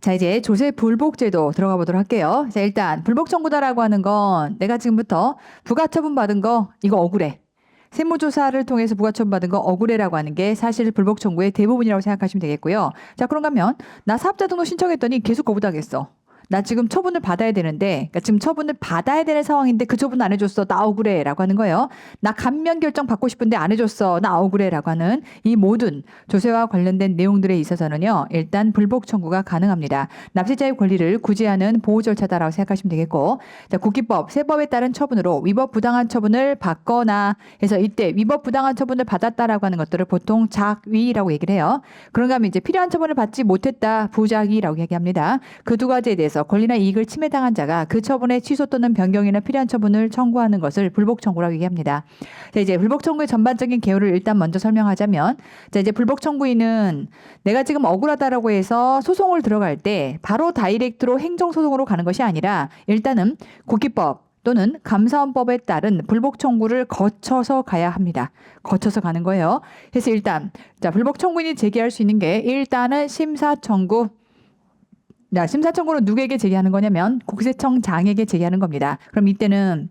자, 이제 조세 불복제도 들어가 보도록 할게요. 자, 일단 불복 청구다라고 하는 건 내가 지금부터 부가처분 받은 거 이거 억울해. 세무조사를 통해서 부가처분 받은 거 억울해라고 하는 게 사실 불복 청구의 대부분이라고 생각하시면 되겠고요. 자, 그런가 하면 나 사업자 등록 신청했더니 계속 거부당했어. 나 지금 처분을 받아야 되는데, 그러니까 지금 처분을 받아야 되는 상황인데 그 처분 안 해줬어. 나 억울해라고 하는 거예요. 나 감면 결정 받고 싶은데 안 해줬어. 나 억울해라고 하는 이 모든 조세와 관련된 내용들에 있어서는요. 일단 불복 청구가 가능합니다. 납세자의 권리를 구제하는 보호 절차다라고 생각하시면 되겠고, 자, 국기법, 세법에 따른 처분으로 위법 부당한 처분을 받거나 해서 이때 위법 부당한 처분을 받았다라고 하는 것들을 보통 작위라고 얘기를 해요. 그런가 하면 이제 필요한 처분을 받지 못했다, 부작위라고 얘기합니다. 그 두 가지에 대해서 권리나 이익을 침해당한 자가 그 처분의 취소 또는 변경이나 필요한 처분을 청구하는 것을 불복 청구라고 얘기합니다. 자, 이제 불복 청구의 전반적인 개요를 일단 먼저 설명하자면, 자, 이제 불복 청구인은 내가 지금 억울하다라고 해서 소송을 들어갈 때 바로 다이렉트로 행정소송으로 가는 것이 아니라 일단은 국기법 또는 감사원법에 따른 불복 청구를 거쳐서 가야 합니다. 거쳐서 가는 거예요. 그래서 일단 자, 불복 청구인이 제기할 수 있는 게 일단은 심사 청구. 자, 심사 청구는 누구에게 제기하는 거냐면 국세청장에게 제기하는 겁니다. 그럼 이때는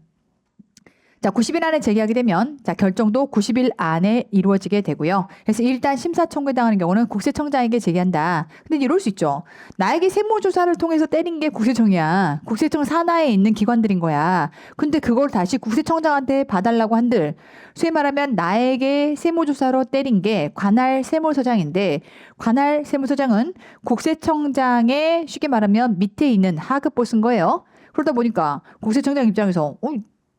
자, 90일 안에 제기하게 되면 자, 결정도 90일 안에 이루어지게 되고요. 그래서 일단 심사 청구에 당하는 경우는 국세청장에게 제기한다. 근데 이럴 수 있죠. 나에게 세무조사를 통해서 때린 게 국세청이야. 국세청 산하에 있는 기관들인 거야. 근데 그걸 다시 국세청장한테 봐달라고 한들, 소위 말하면 나에게 세무조사로 때린 게 관할 세무서장인데, 관할 세무서장은 국세청장의 쉽게 말하면 밑에 있는 하급 보스인 거예요. 그러다 보니까 국세청장 입장에서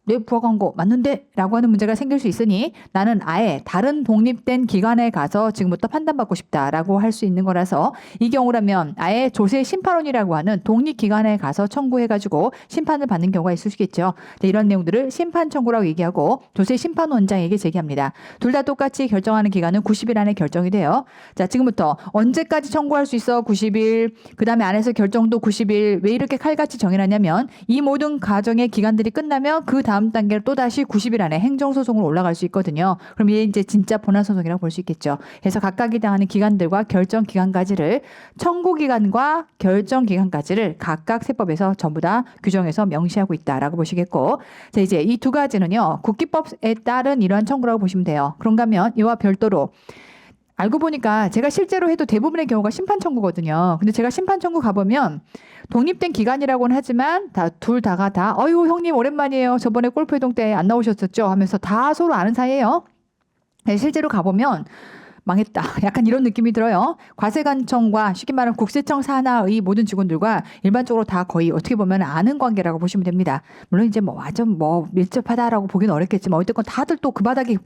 내 부하가 거 맞는데? 라고 하는 문제가 생길 수 있으니 나는 아예 다른 독립된 기관에 가서 지금부터 판단받고 싶다라고 할 수 있는 거라서, 이 경우라면 아예 조세 심판원이라고 하는 독립기관에 가서 청구해가지고 심판을 받는 경우가 있을 수 있겠죠. 이런 내용들을 심판 청구라고 얘기하고 조세 심판원장에게 제기합니다. 둘 다 똑같이 결정하는 기간은 90일 안에 결정이 돼요. 자, 지금부터 언제까지 청구할 수 있어? 90일. 그 다음에 안에서 결정도 90일. 왜 이렇게 칼같이 정해놨냐면 이 모든 과정의 기간들이 끝나면 그 다음 단계로 또다시 90일 안에 행정소송으로 올라갈 수 있거든요. 그럼 이게 이제 진짜 본안소송이라고 볼 수 있겠죠. 그래서 각각이 당하는 기간들과 결정기간까지를, 청구기간과 결정기간까지를 각각 세법에서 전부 다 규정해서 명시하고 있다라고 보시겠고, 자, 이제 이 두 가지는요, 국기법에 따른 이러한 청구라고 보시면 돼요. 그런가 하면 이와 별도로 알고 보니까 제가 실제로 해도 대부분의 경우가 심판 청구거든요. 근데 제가 심판 청구 가보면 독립된 기관이라고는 하지만 둘 다가 어유 형님 오랜만이에요. 저번에 골프회동 때 안 나오셨었죠? 하면서 다 서로 아는 사이예요. 실제로 가보면 망했다. 약간 이런 느낌이 들어요. 과세관청과 쉽게 말하면 국세청 산하의 모든 직원들과 일반적으로 다 거의 어떻게 보면 아는 관계라고 보시면 됩니다. 물론 이제 완전 밀접하다라고 보기는 어렵겠지만 어쨌건 다들 또 그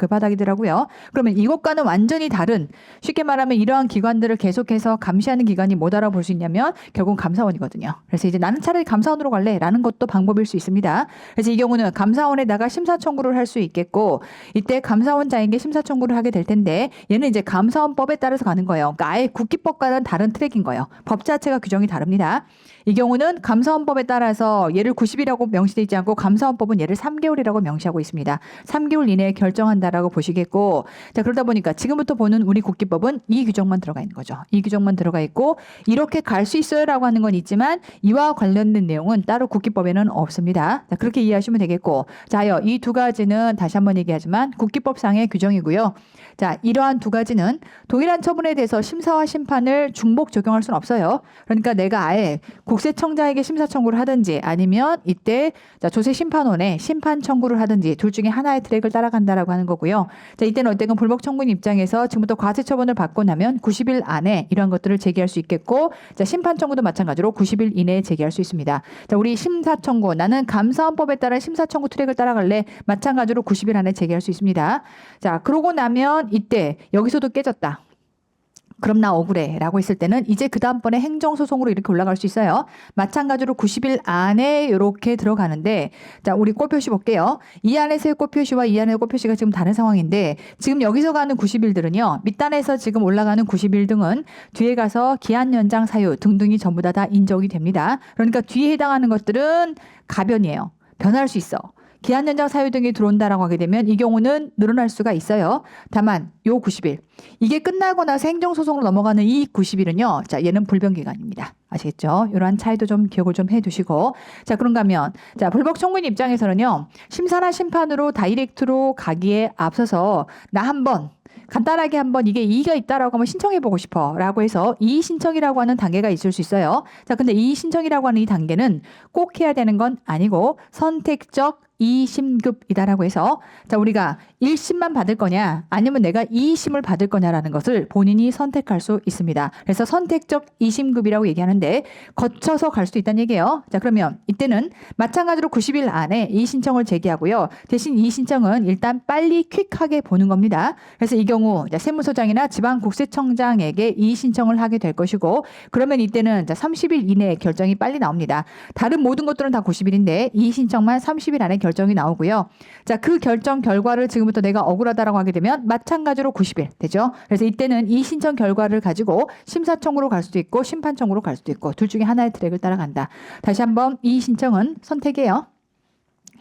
바닥이더라고요. 그러면 이것과는 완전히 다른, 쉽게 말하면 이러한 기관들을 계속해서 감시하는 기관이 뭐다라고 볼 수 있냐면 결국은 감사원이거든요. 그래서 이제 나는 차라리 감사원으로 갈래라는 것도 방법일 수 있습니다. 그래서 이 경우는 감사원에다가 심사 청구를 할 수 있겠고, 이때 감사원장에게 심사 청구를 하게 될 텐데, 얘는 이제 감사원법에 따라서 가는 거예요. 그러니까 아예 국기법과는 다른 트랙인 거예요. 법 자체가 규정이 다릅니다. 이 경우는 감사원법에 따라서 얘를 90이라고 명시되어 있지 않고 감사원법은 얘를 3개월이라고 명시하고 있습니다. 3개월 이내에 결정한다라고 보시겠고, 자, 그러다 보니까 지금부터 보는 우리 국기법은 이 규정만 들어가 있는 거죠. 이 규정만 들어가 있고, 이렇게 갈 수 있어요라고 하는 건 있지만 이와 관련된 내용은 따로 국기법에는 없습니다. 자, 그렇게 이해하시면 되겠고, 자, 이 두 가지는 다시 한번 얘기하지만 국기법상의 규정이고요. 자, 이러한 두 가지는 동일한 처분에 대해서 심사와 심판을 중복 적용할 수는 없어요. 그러니까 내가 아예 국세청장에게 심사 청구를 하든지 아니면 이때 자, 조세심판원에 심판 청구를 하든지 둘 중에 하나의 트랙을 따라간다라고 하는 거고요. 자, 이때는 어쨌든 불복 청구인 입장에서 지금부터 과세 처분을 받고 나면 90일 안에 이러한 것들을 제기할 수 있겠고, 자, 심판 청구도 마찬가지로 90일 이내에 제기할 수 있습니다. 자, 우리 심사 청구, 나는 감사원법에 따른 심사 청구 트랙을 따라갈래, 마찬가지로 90일 안에 제기할 수 있습니다. 자, 그러고 나면 이때 여기서도 깨졌다. 그럼 나 억울해 라고 했을 때는 이제 그 다음번에 행정소송으로 이렇게 올라갈 수 있어요. 마찬가지로 90일 안에 이렇게 들어가는데, 자, 우리 꽃표시 볼게요. 이 안에서의 꽃표시와 이 안의 꽃표시가 지금 다른 상황인데, 지금 여기서 가는 90일들은요, 밑단에서 지금 올라가는 90일 등은 뒤에 가서 기한 연장 사유 등등이 전부 다 인정이 됩니다. 그러니까 뒤에 해당하는 것들은 가변이에요. 변할 수 있어. 기한 연장 사유 등이 들어온다라고 하게 되면 이 경우는 늘어날 수가 있어요. 다만 요 90일 이게 끝나고 나서 행정소송으로 넘어가는 이 90일은요. 자, 얘는 불변기간입니다. 아시겠죠? 이러한 차이도 좀 기억을 좀 해두시고. 자, 그런가 하면 자, 불복 청구인 입장에서는요. 심사나 심판으로 다이렉트로 가기에 앞서서 나 한번 간단하게 한번 이게 이의가 있다라고 한번 신청해보고 싶어 라고 해서 이의 신청이라고 하는 단계가 있을 수 있어요. 자, 근데 이의 신청이라고 하는 이 단계는 꼭 해야 되는 건 아니고 선택적 2심급이다라고 해서 자, 우리가 1심만 받을 거냐 아니면 내가 2심을 받을 거냐라는 것을 본인이 선택할 수 있습니다. 그래서 선택적 2심급이라고 얘기하는데 거쳐서 갈 수 있다는 얘기예요. 자, 그러면 이때는 마찬가지로 90일 안에 이 신청을 제기하고요. 대신 이 신청은 일단 빨리 퀵하게 보는 겁니다. 그래서 이 경우 세무서장이나 지방국세청장에게 이 신청을 하게 될 것이고 그러면 이때는 30일 이내에 결정이 빨리 나옵니다. 다른 모든 것들은 다 90일인데 이 신청만 30일 안에 결정이 나오고요. 자, 그 결정 결과를 지금부터 내가 억울하다라고 하게 되면 마찬가지로 90일 되죠. 그래서 이때는 이 신청 결과를 가지고 심사청구로 갈 수도 있고 심판청구로 갈 수도 있고 둘 중에 하나의 트랙을 따라간다. 다시 한번 이 신청은 선택이에요.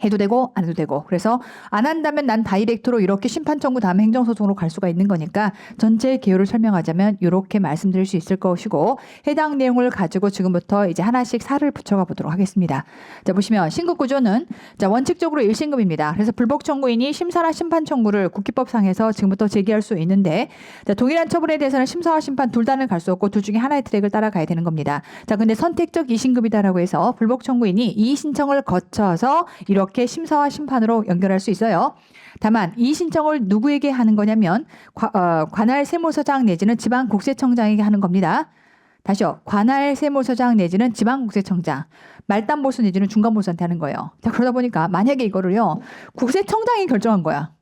해도 되고 안 해도 되고 그래서 안 한다면 난 다이렉트로 이렇게 심판 청구 다음에 행정소송으로 갈 수가 있는 거니까 전체 개요를 설명하자면 이렇게 말씀드릴 수 있을 것이고 해당 내용을 가지고 지금부터 이제 하나씩 살을 붙여가 보도록 하겠습니다. 자, 보시면 신급 구조는 자, 원칙적으로 1신급입니다. 그래서 불복 청구인이 심사나 심판 청구를 국기법상에서 지금부터 제기할 수 있는데 자, 동일한 처분에 대해서는 심사와 심판 둘 다는 갈 수 없고 둘 중에 하나의 트랙을 따라가야 되는 겁니다. 자, 근데 선택적 2신급이다라고 해서 불복 청구인이 이 신청을 거쳐서 이렇게 심사와 심판으로 연결할 수 있어요. 다만 이 신청을 누구에게 하는 거냐면 관할 세무서장 내지는 지방국세청장에게 하는 겁니다. 다시요. 관할 세무서장 내지는 지방국세청장, 말단보수 내지는 중간보수한테 하는 거예요. 자, 그러다 보니까 만약에 이거를요. 국세청장이 결정한 거야.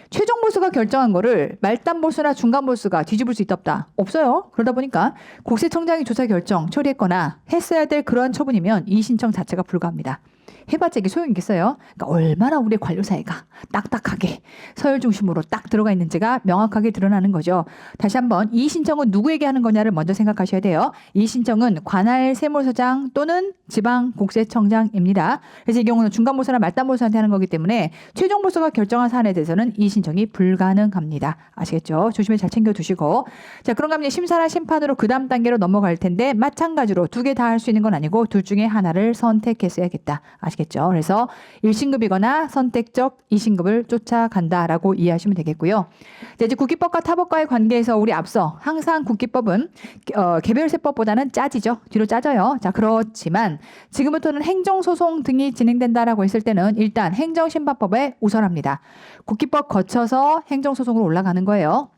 최종 보수가 결정한 거를 말단 보수나 중간 보수가 뒤집을 수 있다 없다? 없어요. 그러다 보니까 국세청장이 조사 결정 처리했거나 했어야 될 그러한 처분이면 이 신청 자체가 불가합니다. 해봤자 이게 소용이 있겠어요? 그러니까 얼마나 우리 관료 사회가 딱딱하게 서열 중심으로 딱 들어가 있는지가 명확하게 드러나는 거죠. 다시 한번 이 신청은 누구에게 하는 거냐를 먼저 생각하셔야 돼요. 이 신청은 관할 세무서장 또는 지방국세청장입니다. 그래서 이 경우는 중간보수나 말단보수한테 하는 거기 때문에 최종 보수가 결정한 사안에 대해서는 이 신청이 불가능합니다. 아시겠죠? 조심히 잘 챙겨두시고 자, 그런가 하면 심사나 심판으로 그 다음 단계로 넘어갈 텐데 마찬가지로 두 개 다 할 수 있는 건 아니고 둘 중에 하나를 선택했어야겠다. 아시겠죠? 그래서 1신급이거나 선택적 2신급을 쫓아간다라고 이해하시면 되겠고요. 이제 국기법과 타법과의 관계에서 우리 앞서 항상 국기법은 개별세법보다는 짜지죠. 뒤로 짜져요. 자, 그렇지만 지금부터는 행정소송 등이 진행된다라고 했을 때는 일단 행정심판법에 우선합니다. 국기법 거쳐서 행정소송으로 올라가는 거예요.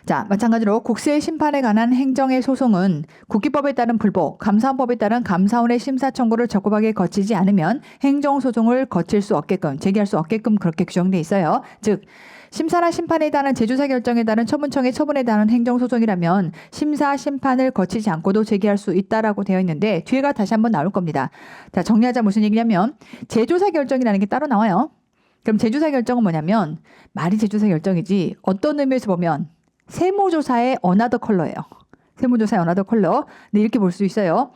자, 마찬가지로 국세 심판에 관한 행정의 소송은 국기법에 따른 불복, 감사원법에 따른 감사원의 심사 청구를 적법하게 거치지 않으면 행정소송을 거칠 수 없게끔, 제기할 수 없게끔 그렇게 규정돼 있어요. 즉, 심사나 심판에 따른 제조사 결정에 따른 처분청의 처분에 따른 행정소송이라면 심사, 심판을 거치지 않고도 제기할 수 있다라고 되어 있는데 뒤에가 다시 한번 나올 겁니다. 자, 정리하자 무슨 얘기냐면 제조사 결정이라는 게 따로 나와요. 그럼 제조사 결정은 뭐냐면 말이 제조사 결정이지 어떤 의미에서 보면 세무조사의 어나더 컬러예요. 세무조사의 어나더 컬러. 네, 이렇게 볼 수 있어요.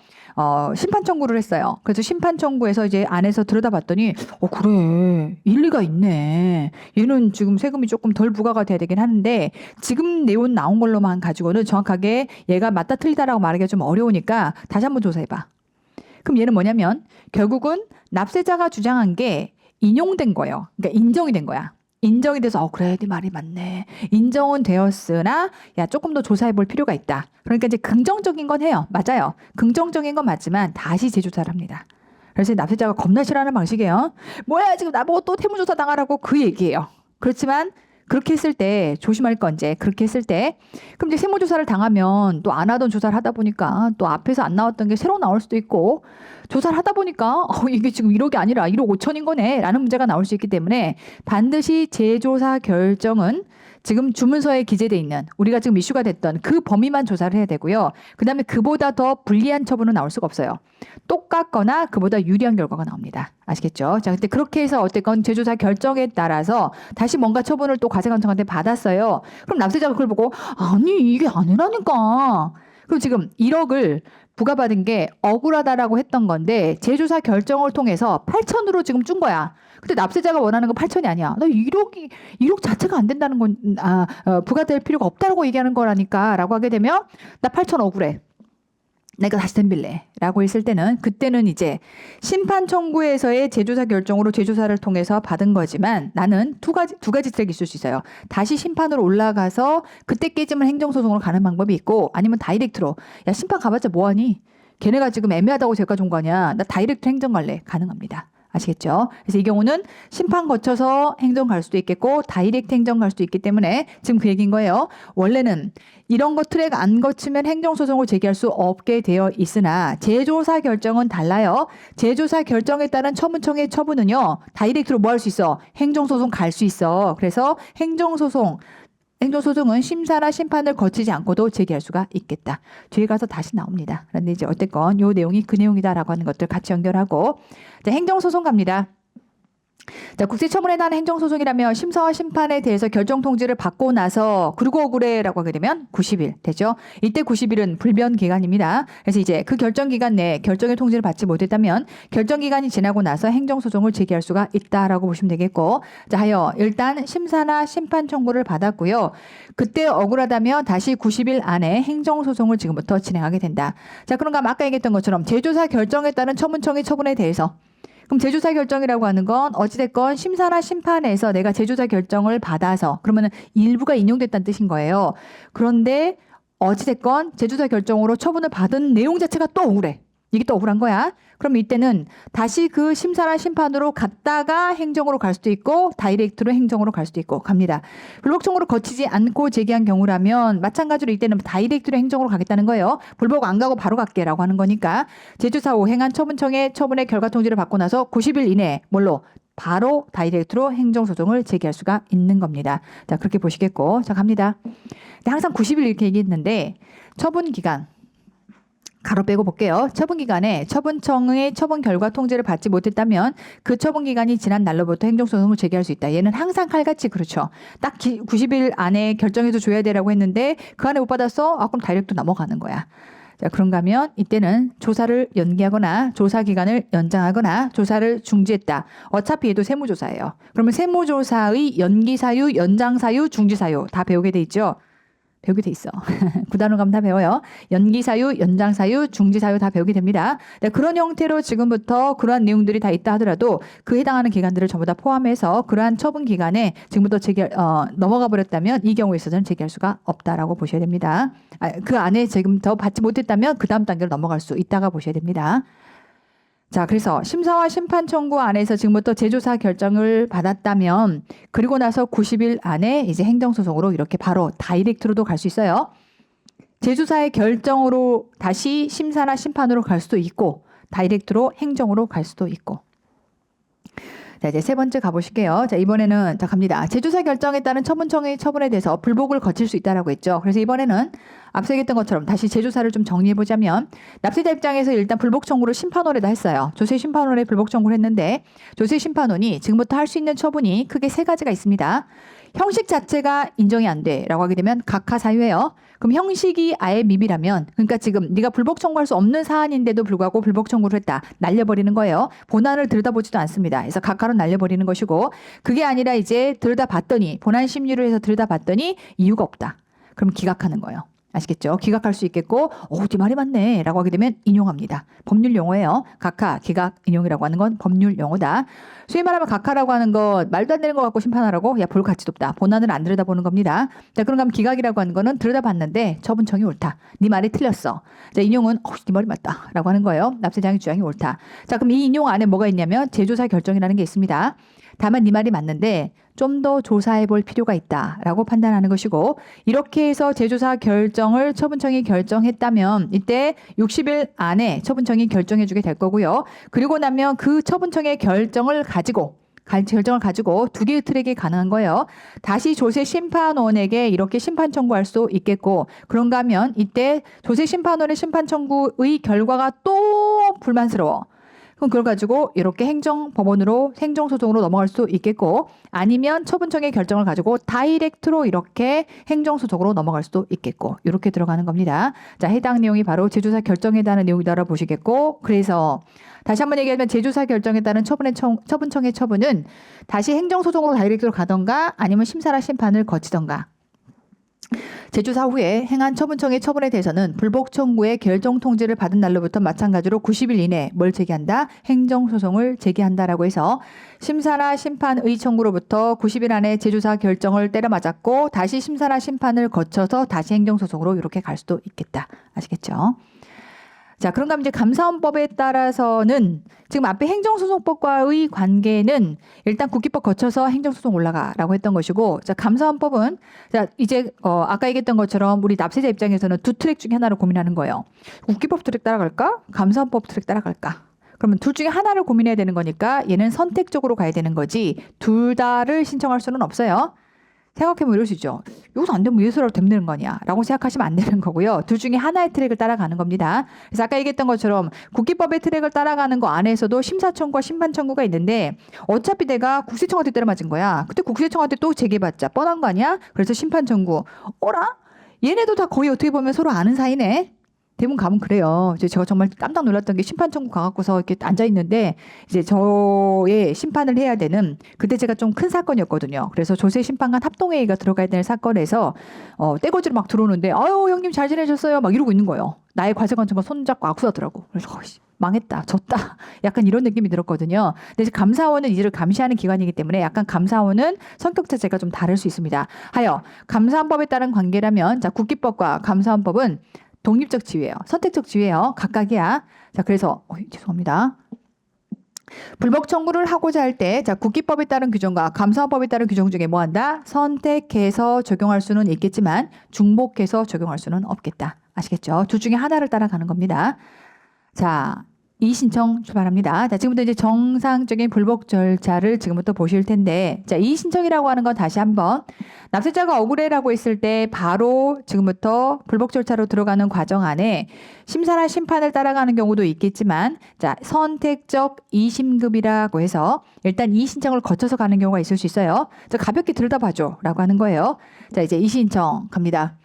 심판 청구를 했어요. 그래서 심판 청구에서 이제 안에서 들여다봤더니 그래. 일리가 있네. 얘는 지금 세금이 조금 덜 부과가 돼야 되긴 하는데 지금 내용 나온 걸로만 가지고는 정확하게 얘가 맞다 틀리다라고 말하기가 좀 어려우니까 다시 한번 조사해봐. 그럼 얘는 뭐냐면 결국은 납세자가 주장한 게 인용된 거예요. 그러니까 인정이 된 거야. 인정이 돼서 그래 네 말이 맞네. 인정은 되었으나 야 조금 더 조사해 볼 필요가 있다. 그러니까 이제 긍정적인 건 해요. 맞아요. 긍정적인 건 맞지만 다시 재조사를 합니다. 그래서 납세자가 겁나 싫어하는 방식이에요. 뭐야 지금 나보고 또 세무조사 당하라고 그 얘기예요. 그렇지만 그렇게 했을 때 조심할 건 이제 그렇게 했을 때 그럼 이제 세무조사를 당하면 또 안 하던 조사를 하다 보니까 또 앞에서 안 나왔던 게 새로 나올 수도 있고 조사를 하다 보니까 이게 지금 1억이 아니라 1억 5천인 거네 라는 문제가 나올 수 있기 때문에 반드시 재조사 결정은 지금 주문서에 기재돼 있는 우리가 지금 이슈가 됐던 그 범위만 조사를 해야 되고요. 그다음에 그보다 더 불리한 처분은 나올 수가 없어요. 똑같거나 그보다 유리한 결과가 나옵니다. 아시겠죠? 자, 근데 그렇게 해서 어쨌건 재조사 결정에 따라서 다시 뭔가 처분을 또 과세관청한테 받았어요. 그럼 납세자가 그걸 보고 아니 이게 아니라니까. 그럼 지금 1억을 부과받은 게 억울하다라고 했던 건데 재조사 결정을 통해서 8천으로 지금 준 거야. 근데 납세자가 원하는 건 8천이 아니야. 나 1억 자체가 안 된다는 건 부과될 필요가 없다고 얘기하는 거라니까 라고 하게 되면 나 8천 억울해. 내가 다시 덤빌래 라고 했을 때는 그때는 이제 심판 청구에서의 재조사 결정으로 재조사를 통해서 받은 거지만 나는 두 가지 트랙이 있을 수 있어요. 다시 심판으로 올라가서 그때 깨지면 행정소송으로 가는 방법이 있고 아니면 다이렉트로 야 심판 가봤자 뭐하니? 걔네가 지금 애매하다고 제까지 온 거 아니야. 나 다이렉트 행정 갈래. 가능합니다. 아시겠죠? 그래서 이 경우는 심판 거쳐서 행정 갈 수도 있겠고 다이렉트 행정 갈 수도 있기 때문에 지금 그 얘기인 거예요. 원래는 이런 거 트랙 안 거치면 행정소송을 제기할 수 없게 되어 있으나 재조사 결정은 달라요. 재조사 결정에 따른 처분청의 처분은요. 다이렉트로 뭐 할 수 있어? 행정소송 갈 수 있어. 그래서 행정소송은 심사나 심판을 거치지 않고도 제기할 수가 있겠다. 뒤에 가서 다시 나옵니다. 그런데 이제 어쨌건 요 내용이 그 내용이다라고 하는 것들 같이 연결하고 자, 행정소송 갑니다. 자, 국세처분에 대한 행정소송이라면 심사와 심판에 대해서 결정 통지를 받고 나서 그리고 억울해라고 하게 되면 90일 되죠. 이때 90일은 불변 기간입니다. 그래서 이제 그 결정 기간 내에 결정의 통지를 받지 못했다면 결정 기간이 지나고 나서 행정소송을 제기할 수가 있다라고 보시면 되겠고 자, 하여 일단 심사나 심판 청구를 받았고요. 그때 억울하다면 다시 90일 안에 행정소송을 지금부터 진행하게 된다. 자, 그런가 아까 얘기했던 것처럼 재조사 결정에 따른 처분청의 처분에 대해서 그럼 재조사 결정이라고 하는 건 어찌됐건 심사나 심판에서 내가 재조사 결정을 받아서 그러면은 일부가 인용됐다는 뜻인 거예요. 그런데 어찌됐건 재조사 결정으로 처분을 받은 내용 자체가 또 억울해. 이게 또 억울한 거야. 그럼 이때는 다시 그 심사나 심판으로 갔다가 행정으로 갈 수도 있고 다이렉트로 행정으로 갈 수도 있고 갑니다. 불복 청구를 거치지 않고 제기한 경우라면 마찬가지로 이때는 다이렉트로 행정으로 가겠다는 거예요. 불복 안 가고 바로 갈게라고 하는 거니까 재조사 후 행한 처분청의 처분의 결과 통지를 받고 나서 90일 이내에 뭘로? 바로 다이렉트로 행정소송을 제기할 수가 있는 겁니다. 자, 그렇게 보시겠고 자, 갑니다. 근데 항상 90일 이렇게 얘기했는데 처분 기간 가로 빼고 볼게요. 처분 기간에 처분청의 처분 결과 통지를 받지 못했다면 그 처분 기간이 지난 날로부터 행정소송을 제기할 수 있다. 얘는 항상 칼같이 그렇죠. 딱 90일 안에 결정해서 줘야 되라고 했는데 그 안에 못 받았어? 그럼 다이렉트 넘어가는 거야. 자, 그런가 하면 이때는 조사를 연기하거나 조사 기간을 연장하거나 조사를 중지했다. 어차피 얘도 세무조사예요. 그러면 세무조사의 연기 사유, 연장 사유, 중지 사유 다 배우게 돼 있죠. 배우게 돼 있어. 9단원 가면 다 배워요. 연기사유, 연장사유, 중지사유 다 배우게 됩니다. 네, 그런 형태로 지금부터 그러한 내용들이 다 있다 하더라도 그 해당하는 기간들을 전부 다 포함해서 그러한 처분 기간에 지금부터 넘어가 버렸다면 이 경우에 있어서는 제기할 수가 없다라고 보셔야 됩니다. 그 안에 지금부터 받지 못했다면 그 다음 단계로 넘어갈 수 있다가 보셔야 됩니다. 자, 그래서 심사와 심판 청구 안에서 지금부터 재조사 결정을 받았다면 그리고 나서 90일 안에 이제 행정소송으로 이렇게 바로 다이렉트로도 갈 수 있어요. 재조사의 결정으로 다시 심사나 심판으로 갈 수도 있고 다이렉트로 행정으로 갈 수도 있고. 자, 이제 세 번째 가보실게요. 자, 이번에는 자, 갑니다. 재조사 결정에 따른 처분청의 처분에 대해서 불복을 거칠 수 있다라고 했죠. 그래서 이번에는 앞서 얘기했던 것처럼 다시 재조사를 좀 정리해보자면 납세자 입장에서 일단 불복 청구를 심판원에다 했어요. 조세심판원에 불복 청구를 했는데 조세심판원이 지금부터 할 수 있는 처분이 크게 세 가지가 있습니다. 형식 자체가 인정이 안 돼라고 하게 되면 각하 사유예요. 그럼 형식이 아예 미비라면 그러니까 지금 네가 불복 청구할 수 없는 사안인데도 불구하고 불복 청구를 했다. 날려버리는 거예요. 본안을 들여다보지도 않습니다. 그래서 각하로 날려버리는 것이고 그게 아니라 이제 들여다봤더니 본안 심리를 해서 들여다봤더니 이유가 없다. 그럼 기각하는 거예요. 아시겠죠? 기각할 수 있겠고 네 말이 맞네 라고 하게 되면 인용합니다. 법률 용어예요. 각하, 기각, 인용이라고 하는 건 법률 용어다. 소위 말하면 각하라고 하는 거 말도 안 되는 거 갖고 심판하라고? 야, 볼 가치도 없다. 본안을 안 들여다보는 겁니다. 자, 그런가 하면 기각이라고 하는 거는 들여다봤는데 처분청이 옳다. 네 말이 틀렸어. 자, 인용은 네 말이 맞다 라고 하는 거예요. 납세자의 주장이 옳다. 자, 그럼 이 인용 안에 뭐가 있냐면 재조사 결정이라는 게 있습니다. 다만 네 말이 맞는데 좀 더 조사해 볼 필요가 있다라고 판단하는 것이고 이렇게 해서 재조사 결정을 처분청이 결정했다면 이때 60일 안에 처분청이 결정해 주게 될 거고요. 그리고 나면 그 처분청의 결정을 가지고 두 개의 트랙이 가능한 거예요. 다시 조세심판원에게 이렇게 심판 청구할 수 있겠고 그런가 하면 이때 조세심판원의 심판 청구의 결과가 또 불만스러워. 그럼 그걸 가지고 이렇게 행정법원으로 행정소송으로 넘어갈 수 있겠고 아니면 처분청의 결정을 가지고 다이렉트로 이렇게 행정소송으로 넘어갈 수도 있겠고 이렇게 들어가는 겁니다. 자, 해당 내용이 바로 제조사 결정에 따른 내용이다라고 보시겠고 그래서 다시 한번 얘기하면 제조사 결정에 따른 처분청의 처분은 다시 행정소송으로 다이렉트로 가던가 아니면 심사나 심판을 거치던가 제조사 후에 행한 처분청의 처분에 대해서는 불복 청구의 결정 통지를 받은 날로부터 마찬가지로 90일 이내에 뭘 제기한다? 행정소송을 제기한다라고 해서 심사나 심판의 청구로부터 90일 안에 제조사 결정을 때려맞았고 다시 심사나 심판을 거쳐서 다시 행정소송으로 이렇게 갈 수도 있겠다. 아시겠죠? 자, 그런가 하면 이제 감사원법에 따라서는 지금 앞에 행정소송법과의 관계는 일단 국기법 거쳐서 행정소송 올라가라고 했던 것이고, 자, 감사원법은 자 이제 아까 얘기했던 것처럼 우리 납세자 입장에서는 두 트랙 중에 하나를 고민하는 거예요. 국기법 트랙 따라갈까? 감사원법 트랙 따라갈까? 그러면 둘 중에 하나를 고민해야 되는 거니까 얘는 선택적으로 가야 되는 거지 둘 다를 신청할 수는 없어요. 생각해보면 이럴 수 있죠. 여기서 안 되면 위에서라도 되면 되는 거 아니야 라고 생각하시면 안 되는 거고요. 둘 중에 하나의 트랙을 따라가는 겁니다. 그래서 아까 얘기했던 것처럼 국기법의 트랙을 따라가는 거 안에서도 심사청구와 심판청구가 있는데 어차피 내가 국세청한테 때려맞은 거야. 그때 국세청한테 또 제기해봤자 뻔한 거 아니야? 그래서 심판청구. 어라? 얘네도 다 거의 어떻게 보면 서로 아는 사이네. 대부분 가면 그래요. 이제 제가 정말 깜짝 놀랐던 게 심판 청구 가갖고서 이렇게 앉아 있는데 이제 저의 심판을 해야 되는 그때 제가 좀 큰 사건이었거든요. 그래서 조세 심판관 합동회의가 들어가야 되는 사건에서 떼거지로 막 들어오는데 아유 형님 잘 지내셨어요 막 이러고 있는 거예요. 나의 과세관청과 손잡고 악수하더라고. 그래서 망했다, 졌다. 약간 이런 느낌이 들었거든요. 근데 이제 감사원은 이를 감시하는 기관이기 때문에 약간 감사원은 성격 자체가 좀 다를 수 있습니다. 하여 감사원법에 따른 관계라면 자 국기법과 감사원법은 독립적 지위예요. 선택적 지위예요. 각각이야. 자, 그래서 죄송합니다. 불복 청구를 하고자 할 때, 자, 국기법에 따른 규정과 감사원법에 따른 규정 중에 뭐 한다? 선택해서 적용할 수는 있겠지만 중복해서 적용할 수는 없겠다. 아시겠죠? 둘 중에 하나를 따라가는 겁니다. 자, 이의신청 출발합니다. 자, 지금부터 이제 정상적인 불복 절차를 지금부터 보실 텐데, 자, 이의신청이라고 하는 건 다시 한번 납세자가 억울해라고 했을 때 바로 지금부터 불복 절차로 들어가는 과정 안에 심사나 심판을 따라가는 경우도 있겠지만, 자, 선택적 이의심급이라고 해서 일단 이의신청을 거쳐서 가는 경우가 있을 수 있어요. 자, 가볍게 들여다봐줘라고 하는 거예요. 자, 이제 이의신청 갑니다.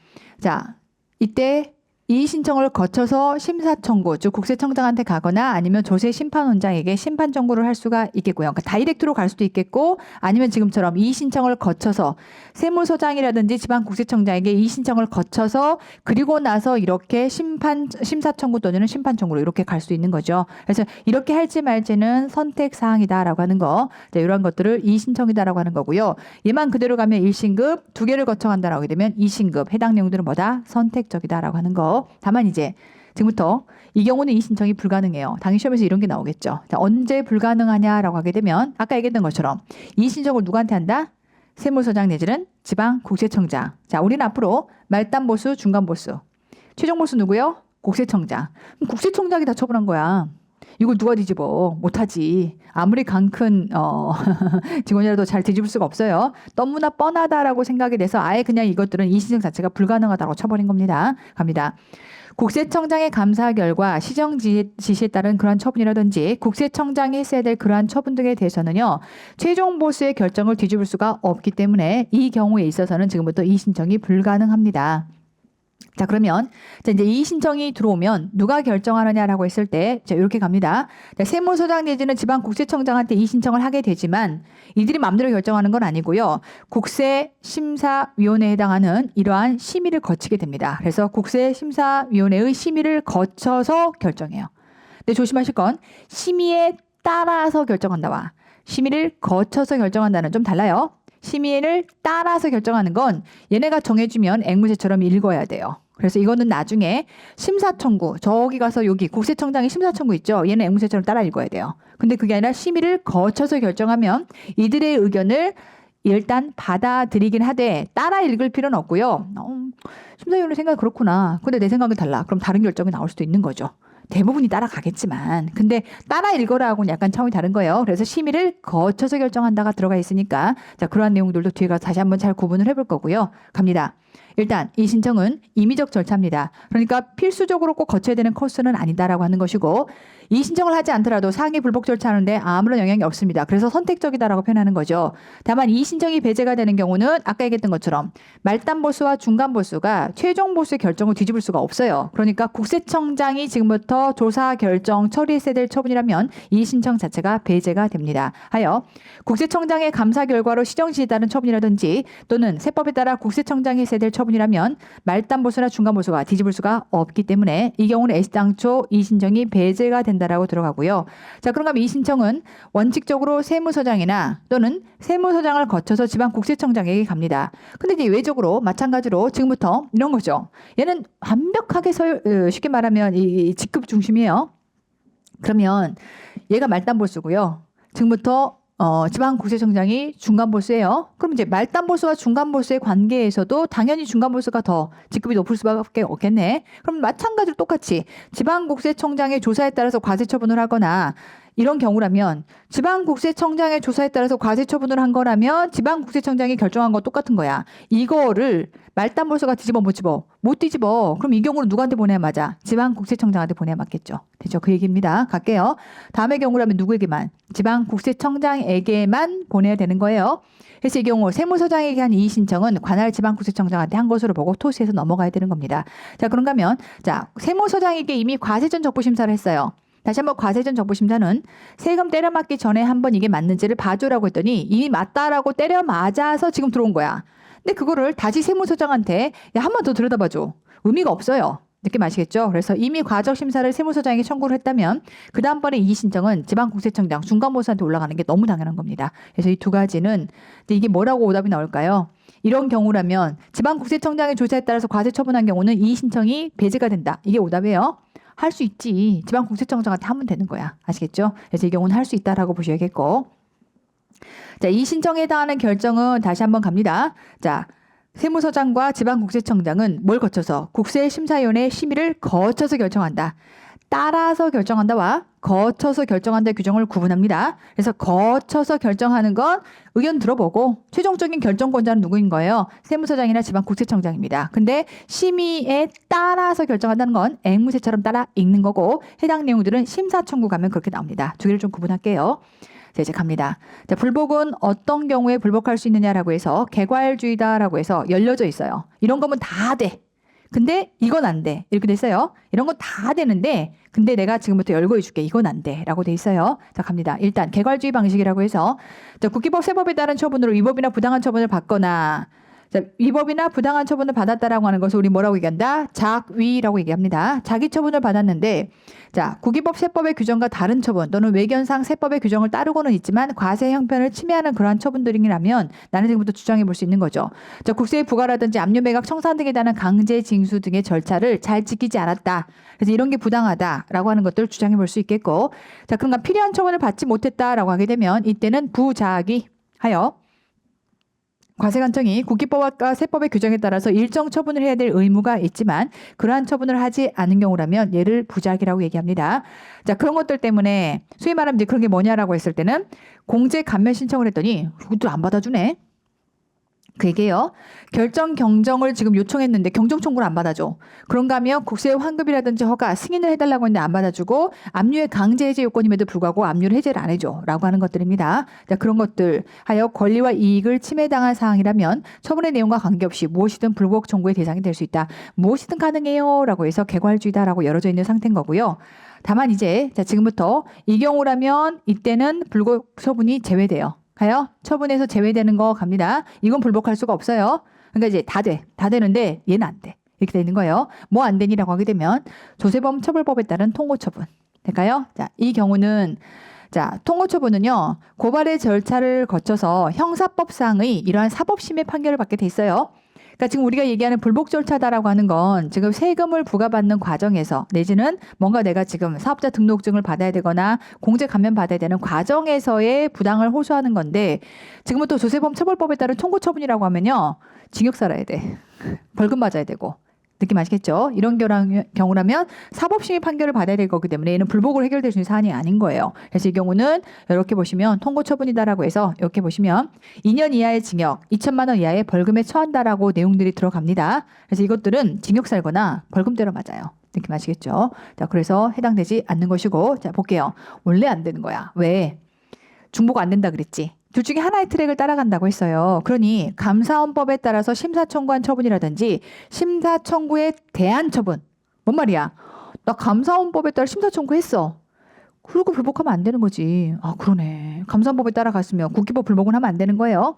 자, 이때 이의 신청을 거쳐서 심사 청구, 즉 국세청장한테 가거나 아니면 조세 심판원장에게 심판 청구를 할 수가 있겠고요. 그러니까 다이렉트로 갈 수도 있겠고 아니면 지금처럼 이의 신청을 거쳐서 세무서장이라든지 지방국세청장에게 이의 신청을 거쳐서 그리고 나서 이렇게 심사 청구 또는 심판 청구로 이렇게 갈 수 있는 거죠. 그래서 이렇게 할지 말지는 선택 사항이다라고 하는 거, 자, 이런 것들을 이의 신청이다라고 하는 거고요. 얘만 그대로 가면 1신급, 두 개를 거쳐간다라고 하게 되면 2신급, 해당 내용들은 뭐다? 선택적이다라고 하는 거. 다만 이제 지금부터 이 경우는 이 신청이 불가능해요. 당연히 시험에서 이런 게 나오겠죠. 자, 언제 불가능하냐라고 하게 되면 아까 얘기했던 것처럼 이 신청을 누구한테 한다? 세무서장 내지는 지방국세청장. 자, 우리는 앞으로 말단보수, 중간보수. 최종보수 누구요? 국세청장. 그럼 국세청장이 다 처분한 거야. 이걸 누가 뒤집어? 못하지. 아무리 강큰 직원이라도 잘 뒤집을 수가 없어요. 너무나 뻔하다라고 생각이 돼서 아예 그냥 이것들은 이 신청 자체가 불가능하다고 쳐버린 겁니다. 갑니다. 국세청장의 감사 결과 시정 지시에 따른 그러한 처분이라든지 국세청장이 했어야 될 그러한 처분 등에 대해서는요. 최종 보수의 결정을 뒤집을 수가 없기 때문에 이 경우에 있어서는 지금부터 이 신청이 불가능합니다. 자, 그러면 자, 이제 이 신청이 들어오면 누가 결정하느냐라고 했을 때 자, 이렇게 갑니다. 자, 세무서장 내지는 지방국세청장한테 이 신청을 하게 되지만 이들이 마음대로 결정하는 건 아니고요. 국세심사위원회에 해당하는 이러한 심의를 거치게 됩니다. 그래서 국세심사위원회의 심의를 거쳐서 결정해요. 근데 조심하실 건 심의에 따라서 결정한다와 심의를 거쳐서 결정한다는 좀 달라요. 심의를 따라서 결정하는 건 얘네가 정해주면 앵무새처럼 읽어야 돼요. 그래서 이거는 나중에 심사청구, 저기 가서 여기 국세청장이 심사청구 있죠. 얘는 앵무새처럼 따라 읽어야 돼요. 근데 그게 아니라 심의를 거쳐서 결정하면 이들의 의견을 일단 받아들이긴 하되 따라 읽을 필요는 없고요. 심사위원회 생각이 그렇구나. 근데 내 생각은 달라. 그럼 다른 결정이 나올 수도 있는 거죠. 대부분이 따라가겠지만 근데 따라 읽어라하고는 약간 차원이 다른 거예요. 그래서 심의를 거쳐서 결정한다가 들어가 있으니까 자, 그러한 내용들도 뒤에 가서 다시 한번 잘 구분을 해볼 거고요. 갑니다. 일단 이 신청은 임의적 절차입니다. 그러니까 필수적으로 꼭 거쳐야 되는 코스는 아니다라고 하는 것이고 이 신청을 하지 않더라도 상위 불복 절차하는데 아무런 영향이 없습니다. 그래서 선택적이다라고 표현하는 거죠. 다만 이 신청이 배제가 되는 경우는 아까 얘기했던 것처럼 말단 보수와 중간 보수가 최종 보수의 결정을 뒤집을 수가 없어요. 그러니까 국세청장이 지금부터 조사 결정 처리해야 될 처분이라면 이 신청 자체가 배제가 됩니다. 하여 국세청장의 감사 결과로 시정시에 따른 처분이라든지 또는 세법에 따라 국세청장이 해야 될 처분이라면 말단 보수나 중간 보수가 뒤집을 수가 없기 때문에 이 경우는 애시당초 이 신청이 배제가 된다라고 들어가고요. 자, 그런가 하면 이 신청은 원칙적으로 세무서장이나 또는 세무서장을 거쳐서 지방국세청장에게 갑니다. 근데 이제 외적으로 마찬가지로 지금부터 이런 거죠. 얘는 완벽하게 쉽게 말하면 이 직급 중심이에요. 그러면 얘가 말단 보수고요. 지금부터 지방국세청장이 중간보수예요. 그럼 이제 말단보수와 중간보수의 관계에서도 당연히 중간보수가 더 직급이 높을 수밖에 없겠네. 그럼 마찬가지로 똑같이 지방국세청장의 조사에 따라서 과세처분을 하거나 이런 경우라면 지방국세청장의 조사에 따라서 과세처분을 한 거라면 지방국세청장이 결정한 거 똑같은 거야. 이거를 말단보수가 뒤집어 못 뒤집어? 못 뒤집어. 그럼 이 경우는 누구한테 보내야 맞아? 지방국세청장한테 보내야 맞겠죠. 되죠? 그 얘기입니다. 갈게요. 다음의 경우라면 누구에게만? 지방국세청장에게만 보내야 되는 거예요. 그래서 이 경우 세무서장에게 한 이 신청은 관할 지방국세청장한테 한 것으로 보고 토스해서 넘어가야 되는 겁니다. 자, 그런가 하면 자, 세무서장에게 이미 과세전 적부심사를 했어요. 다시 한번 과세전 적부심사는 세금 때려 맞기 전에 한번 이게 맞는지를 봐줘라고 했더니 이미 맞다라고 때려 맞아서 지금 들어온 거야. 근데 그거를 다시 세무서장한테 한 번 더 들여다봐줘. 의미가 없어요. 느낌 아시겠죠? 그래서 이미 과적 심사를 세무서장에게 청구를 했다면 그 다음번에 이 신청은 지방국세청장 중간보수한테 올라가는 게 너무 당연한 겁니다. 그래서 이 두 가지는 이게 뭐라고 오답이 나올까요? 이런 경우라면 지방국세청장의 조사에 따라서 과세 처분한 경우는 이 신청이 배제가 된다. 이게 오답이에요. 할 수 있지. 지방국세청장한테 하면 되는 거야. 아시겠죠? 그래서 이 경우는 할 수 있다라고 보셔야겠고. 자, 이 신청에 해당하는 결정은 다시 한번 갑니다. 자, 세무서장과 지방국세청장은 뭘 거쳐서? 국세심사위원회 심의를 거쳐서 결정한다. 따라서 결정한다와 거쳐서 결정한다 규정을 구분합니다. 그래서 거쳐서 결정하는 건 의견 들어보고 최종적인 결정권자는 누구인 거예요? 세무서장이나 지방국세청장입니다. 근데 심의에 따라서 결정한다는 건 앵무새처럼 따라 읽는 거고 해당 내용들은 심사청구 가면 그렇게 나옵니다. 두 개를 좀 구분할게요. 자, 이제 갑니다. 자, 불복은 어떤 경우에 불복할 수 있느냐라고 해서 개괄주의다라고 해서 열려져 있어요. 이런 거면 다 돼. 근데 이건 안 돼. 이렇게 돼 있어요. 이런 건 다 되는데 근데 내가 지금부터 열거해 줄게. 이건 안 돼. 라고 돼 있어요. 자, 갑니다. 일단 개괄주의 방식이라고 해서 자, 국기법 세법에 따른 처분으로 위법이나 부당한 처분을 받거나 자, 위법이나 부당한 처분을 받았다라고 하는 것을 우리 뭐라고 얘기한다? 작위라고 얘기합니다. 자기 처분을 받았는데 자, 국기법 세법의 규정과 다른 처분 또는 외견상 세법의 규정을 따르고는 있지만 과세 형편을 침해하는 그러한 처분들이라면 나는 지금부터 주장해 볼 수 있는 거죠. 자, 국세의 부과라든지 압류 매각 청산 등에 대한 강제 징수 등의 절차를 잘 지키지 않았다. 그래서 이런 게 부당하다라고 하는 것들을 주장해 볼 수 있겠고 자, 그런가 필요한 처분을 받지 못했다라고 하게 되면 이때는 부작위 하여 과세관청이 국기법과 세법의 규정에 따라서 일정 처분을 해야 될 의무가 있지만 그러한 처분을 하지 않은 경우라면 얘를 부작위라고 얘기합니다. 자, 그런 것들 때문에 소위 말하면 이제 그런 게 뭐냐라고 했을 때는 공제 감면 신청을 했더니 그것도 안 받아주네. 그 얘기예요. 결정 경정을 지금 요청했는데 경정 청구를 안 받아줘. 그런가 하면 국세 환급이라든지 허가 승인을 해달라고 했는데 안 받아주고 압류의 강제 해제 요건임에도 불구하고 압류를 해제를 안 해줘 라고 하는 것들입니다. 자, 그런 것들 하여 권리와 이익을 침해당한 사항이라면 처분의 내용과 관계없이 무엇이든 불복 청구의 대상이 될 수 있다. 무엇이든 가능해요 라고 해서 개괄주의다라고 열어져 있는 상태인 거고요. 다만 이제 자, 지금부터 이 경우라면 이때는 불복 처분이 제외돼요. 가요? 처분에서 제외되는 거 갑니다. 이건 불복할 수가 없어요. 그러니까 이제 다 돼. 다 되는데 얘는 안 돼. 이렇게 되는 거예요. 뭐 안 되니라고 하게 되면 조세범 처벌법에 따른 통고처분. 될까요? 자, 이 경우는 자, 통고처분은요. 고발의 절차를 거쳐서 형사법상의 이러한 사법심의 판결을 받게 돼 있어요. 그러니까 지금 우리가 얘기하는 불복 절차다라고 하는 건 지금 세금을 부과받는 과정에서 내지는 뭔가 내가 지금 사업자 등록증을 받아야 되거나 공제 감면 받아야 되는 과정에서의 부당을 호소하는 건데 지금은 또 조세범 처벌법에 따른 통고 처분이라고 하면요. 징역 살아야 돼. 벌금 맞아야 되고. 느낌 아시겠죠? 이런 경우라면 사법심의 판결을 받아야 될 거기 때문에 얘는 불복으로 해결될 수 있는 사안이 아닌 거예요. 그래서 이 경우는 이렇게 보시면 통고 처분이다라고 해서 이렇게 보시면 2년 이하의 징역, 2천만 원 이하의 벌금에 처한다라고 내용들이 들어갑니다. 그래서 이것들은 징역 살거나 벌금대로 맞아요. 느낌 아시겠죠? 자, 그래서 해당되지 않는 것이고, 자, 볼게요. 원래 안 되는 거야. 왜? 중복 안 된다 그랬지. 둘 중에 하나의 트랙을 따라간다고 했어요. 그러니 감사원법에 따라서 심사청구한 처분이라든지 심사청구에 대한 처분. 뭔 말이야? 나 감사원법에 따라 심사청구했어. 그리고 불복하면 안 되는 거지. 아, 그러네. 감사원법에 따라갔으면 국기법 불복은 하면 안 되는 거예요.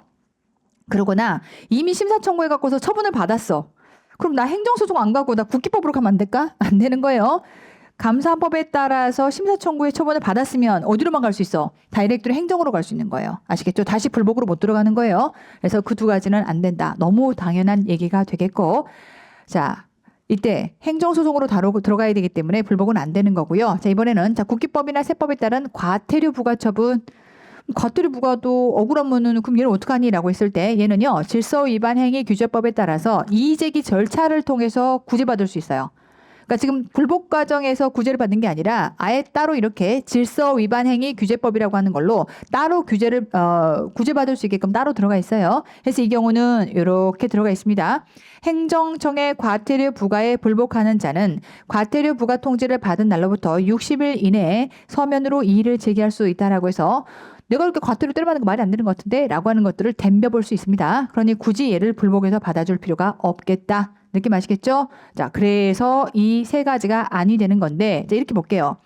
그러거나 이미 심사청구해 갖고서 처분을 받았어. 그럼 나 행정소송 안 가고 나 국기법으로 가면 안 될까? 안 되는 거예요. 감사법에 따라서 심사청구의 처분을 받았으면 어디로만 갈 수 있어? 다이렉트로 행정으로 갈 수 있는 거예요. 아시겠죠? 다시 불복으로 못 들어가는 거예요. 그래서 그 두 가지는 안 된다. 너무 당연한 얘기가 되겠고. 자, 이때 행정소송으로 들어가야 되기 때문에 불복은 안 되는 거고요. 자, 이번에는 자, 국기법이나 세법에 따른 과태료 부과처분. 과태료 부과도 억울하면은 그럼 얘는 어떡하니? 라고 했을 때 얘는요. 질서 위반 행위 규제법에 따라서 이의제기 절차를 통해서 구제받을 수 있어요. 그러니까 지금 불복 과정에서 구제를 받는 게 아니라 아예 따로 이렇게 질서 위반 행위 규제법이라고 하는 걸로 따로 구제받을 수 있게끔 따로 들어가 있어요. 그래서 이 경우는 이렇게 들어가 있습니다. 행정청의 과태료 부과에 불복하는 자는 과태료 부과 통지를 받은 날로부터 60일 이내에 서면으로 이의를 제기할 수 있다라고 해서 내가 이렇게 과태료 때려받는 거 말이 안 되는 것 같은데 라고 하는 것들을 덤벼볼 수 있습니다. 그러니 굳이 얘를 불복해서 받아줄 필요가 없겠다. 느낌 아시겠죠? 자, 그래서 이 세 가지가 아니 되는 건데, 자, 이렇게 볼게요.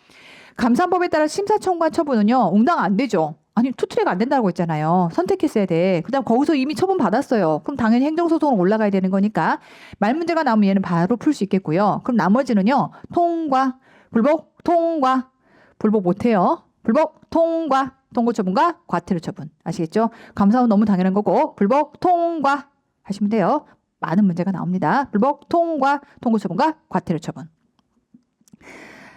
감사법에 따라 심사청구한 처분은요, 응당 안 되죠. 아니, 투트랙 안 된다고 했잖아요. 선택했어야 돼. 그 다음 거기서 이미 처분 받았어요. 그럼 당연히 행정소송으로 올라가야 되는 거니까 말 문제가 나오면 얘는 바로 풀 수 있겠고요. 그럼 나머지는요, 통과, 불복, 통과, 불복 못해요. 불복, 통과, 통고 처분과 과태료 처분. 아시겠죠? 감사는 너무 당연한 거고, 불복, 통과 하시면 돼요. 많은 문제가 나옵니다. 불복, 통과, 통고 처분과 과태료 처분.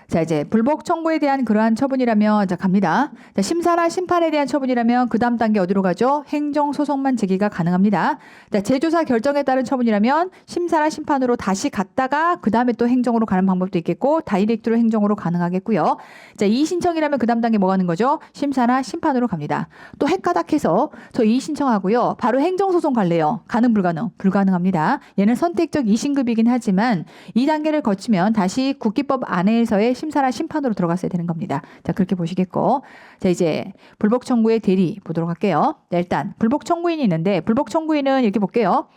자, 이제 불복 청구에 대한 그러한 처분이라면 자 갑니다. 자, 심사나 심판에 대한 처분이라면 그 다음 단계 어디로 가죠? 행정소송만 제기가 가능합니다. 자, 재조사 결정에 따른 처분이라면 심사나 심판으로 다시 갔다가 그 다음에 또 행정으로 가는 방법도 있겠고 다이렉트로 행정으로 가능하겠고요. 자, 이의 신청이라면 그 다음 단계 뭐 가는 거죠? 심사나 심판으로 갑니다. 또 헷가닥해서 저 이의 신청하고요. 바로 행정소송 갈래요. 가능 불가능? 불가능합니다. 얘는 선택적 이신급이긴 하지만 이 단계를 거치면 다시 국기법 안에서의 심사나 심판으로 들어갔어야 되는 겁니다. 자, 그렇게 보시겠고. 자, 이제 불복 청구의 대리 보도록 할게요. 자, 일단 불복 청구인이 있는데 불복 청구인은 이렇게 볼게요.